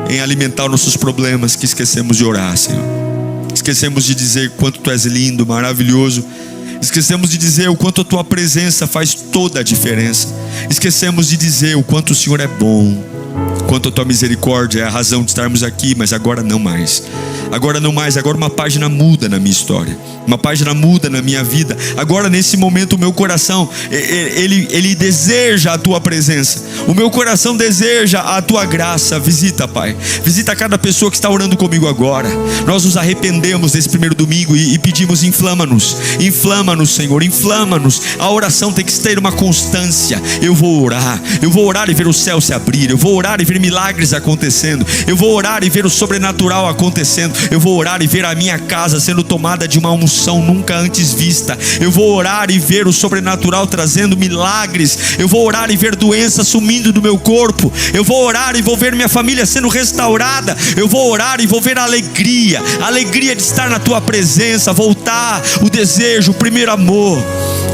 em alimentar nossos problemas, que esquecemos de orar, Senhor. Esquecemos de dizer quanto Tu és lindo, maravilhoso. Esquecemos de dizer o quanto a Tua presença faz toda a diferença. Esquecemos de dizer o quanto o Senhor é bom, quanto a Tua misericórdia é a razão de estarmos aqui, mas agora não mais. Agora não mais, agora uma página muda na minha história, uma página muda na minha vida. Agora nesse momento o meu coração, ele deseja a Tua presença. O meu coração deseja a Tua graça. Visita, Pai, visita cada pessoa que está orando comigo agora. Nós nos arrependemos desse primeiro domingo e pedimos: inflama-nos, Senhor, inflama-nos. A oração tem que ter uma constância. Eu vou orar e ver o céu se abrir. Eu vou orar e ver milagres acontecendo. Eu vou orar e ver o sobrenatural acontecendo. Eu vou orar e ver a minha casa sendo tomada de uma unção nunca antes vista. Eu vou orar e ver o sobrenatural trazendo milagres. Eu vou orar e ver doenças sumindo do meu corpo. Eu vou orar e vou ver minha família sendo restaurada. Eu vou orar e vou ver a alegria de estar na Tua presença, voltar o desejo, o primeiro amor,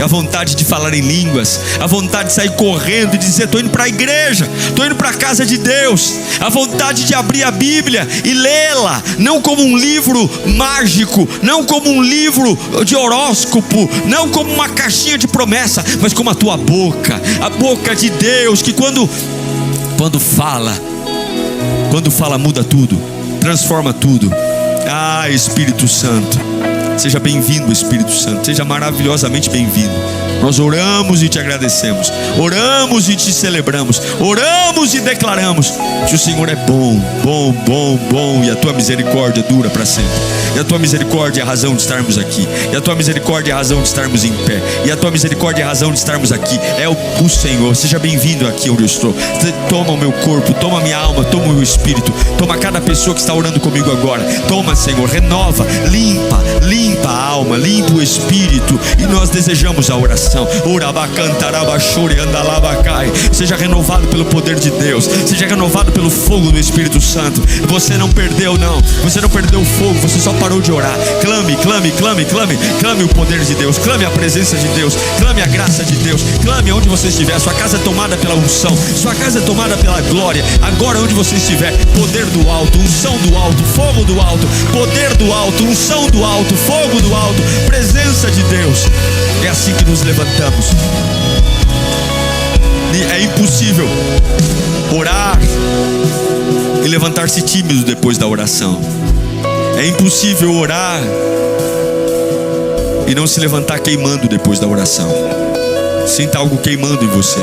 a vontade de falar em línguas, a vontade de sair correndo e dizer: estou indo para a igreja, estou indo para a casa de Deus. A vontade de abrir a Bíblia e lê-la, não como um livro mágico, não como um livro de horóscopo, não como uma caixinha de promessa, mas como a Tua boca, a boca de Deus, que quando fala muda tudo, transforma tudo. Ah, Espírito Santo, seja bem-vindo, Espírito Santo, seja maravilhosamente bem-vindo. Nós oramos e Te agradecemos, oramos e Te celebramos, oramos e declaramos que o Senhor é bom, e a Tua misericórdia dura para sempre. E a Tua misericórdia é a razão de estarmos aqui. E a Tua misericórdia é a razão de estarmos em pé. E a Tua misericórdia é a razão de estarmos aqui. É o Senhor. Seja bem-vindo aqui onde eu estou. Toma o meu corpo, toma a minha alma, toma o meu espírito. Toma cada pessoa que está orando comigo agora. Toma, Senhor, renova, limpa a alma, limpa o espírito. E nós desejamos a oração. Seja renovado pelo poder de Deus. Seja renovado pelo fogo do Espírito Santo. Você não perdeu, não. Você não perdeu o fogo. Você só parou de orar. Clame o poder de Deus, clame a presença de Deus, clame a graça de Deus, clame onde você estiver. Sua casa é tomada pela unção, sua casa é tomada pela glória. Agora onde você estiver, poder do alto, unção do alto, fogo do alto, poder do alto, unção do alto, fogo do alto, presença de Deus. É assim que nos levantamos. É impossível orar e levantar-se tímido depois da oração. É impossível orar e não se levantar queimando depois da oração. Sinta algo queimando em você.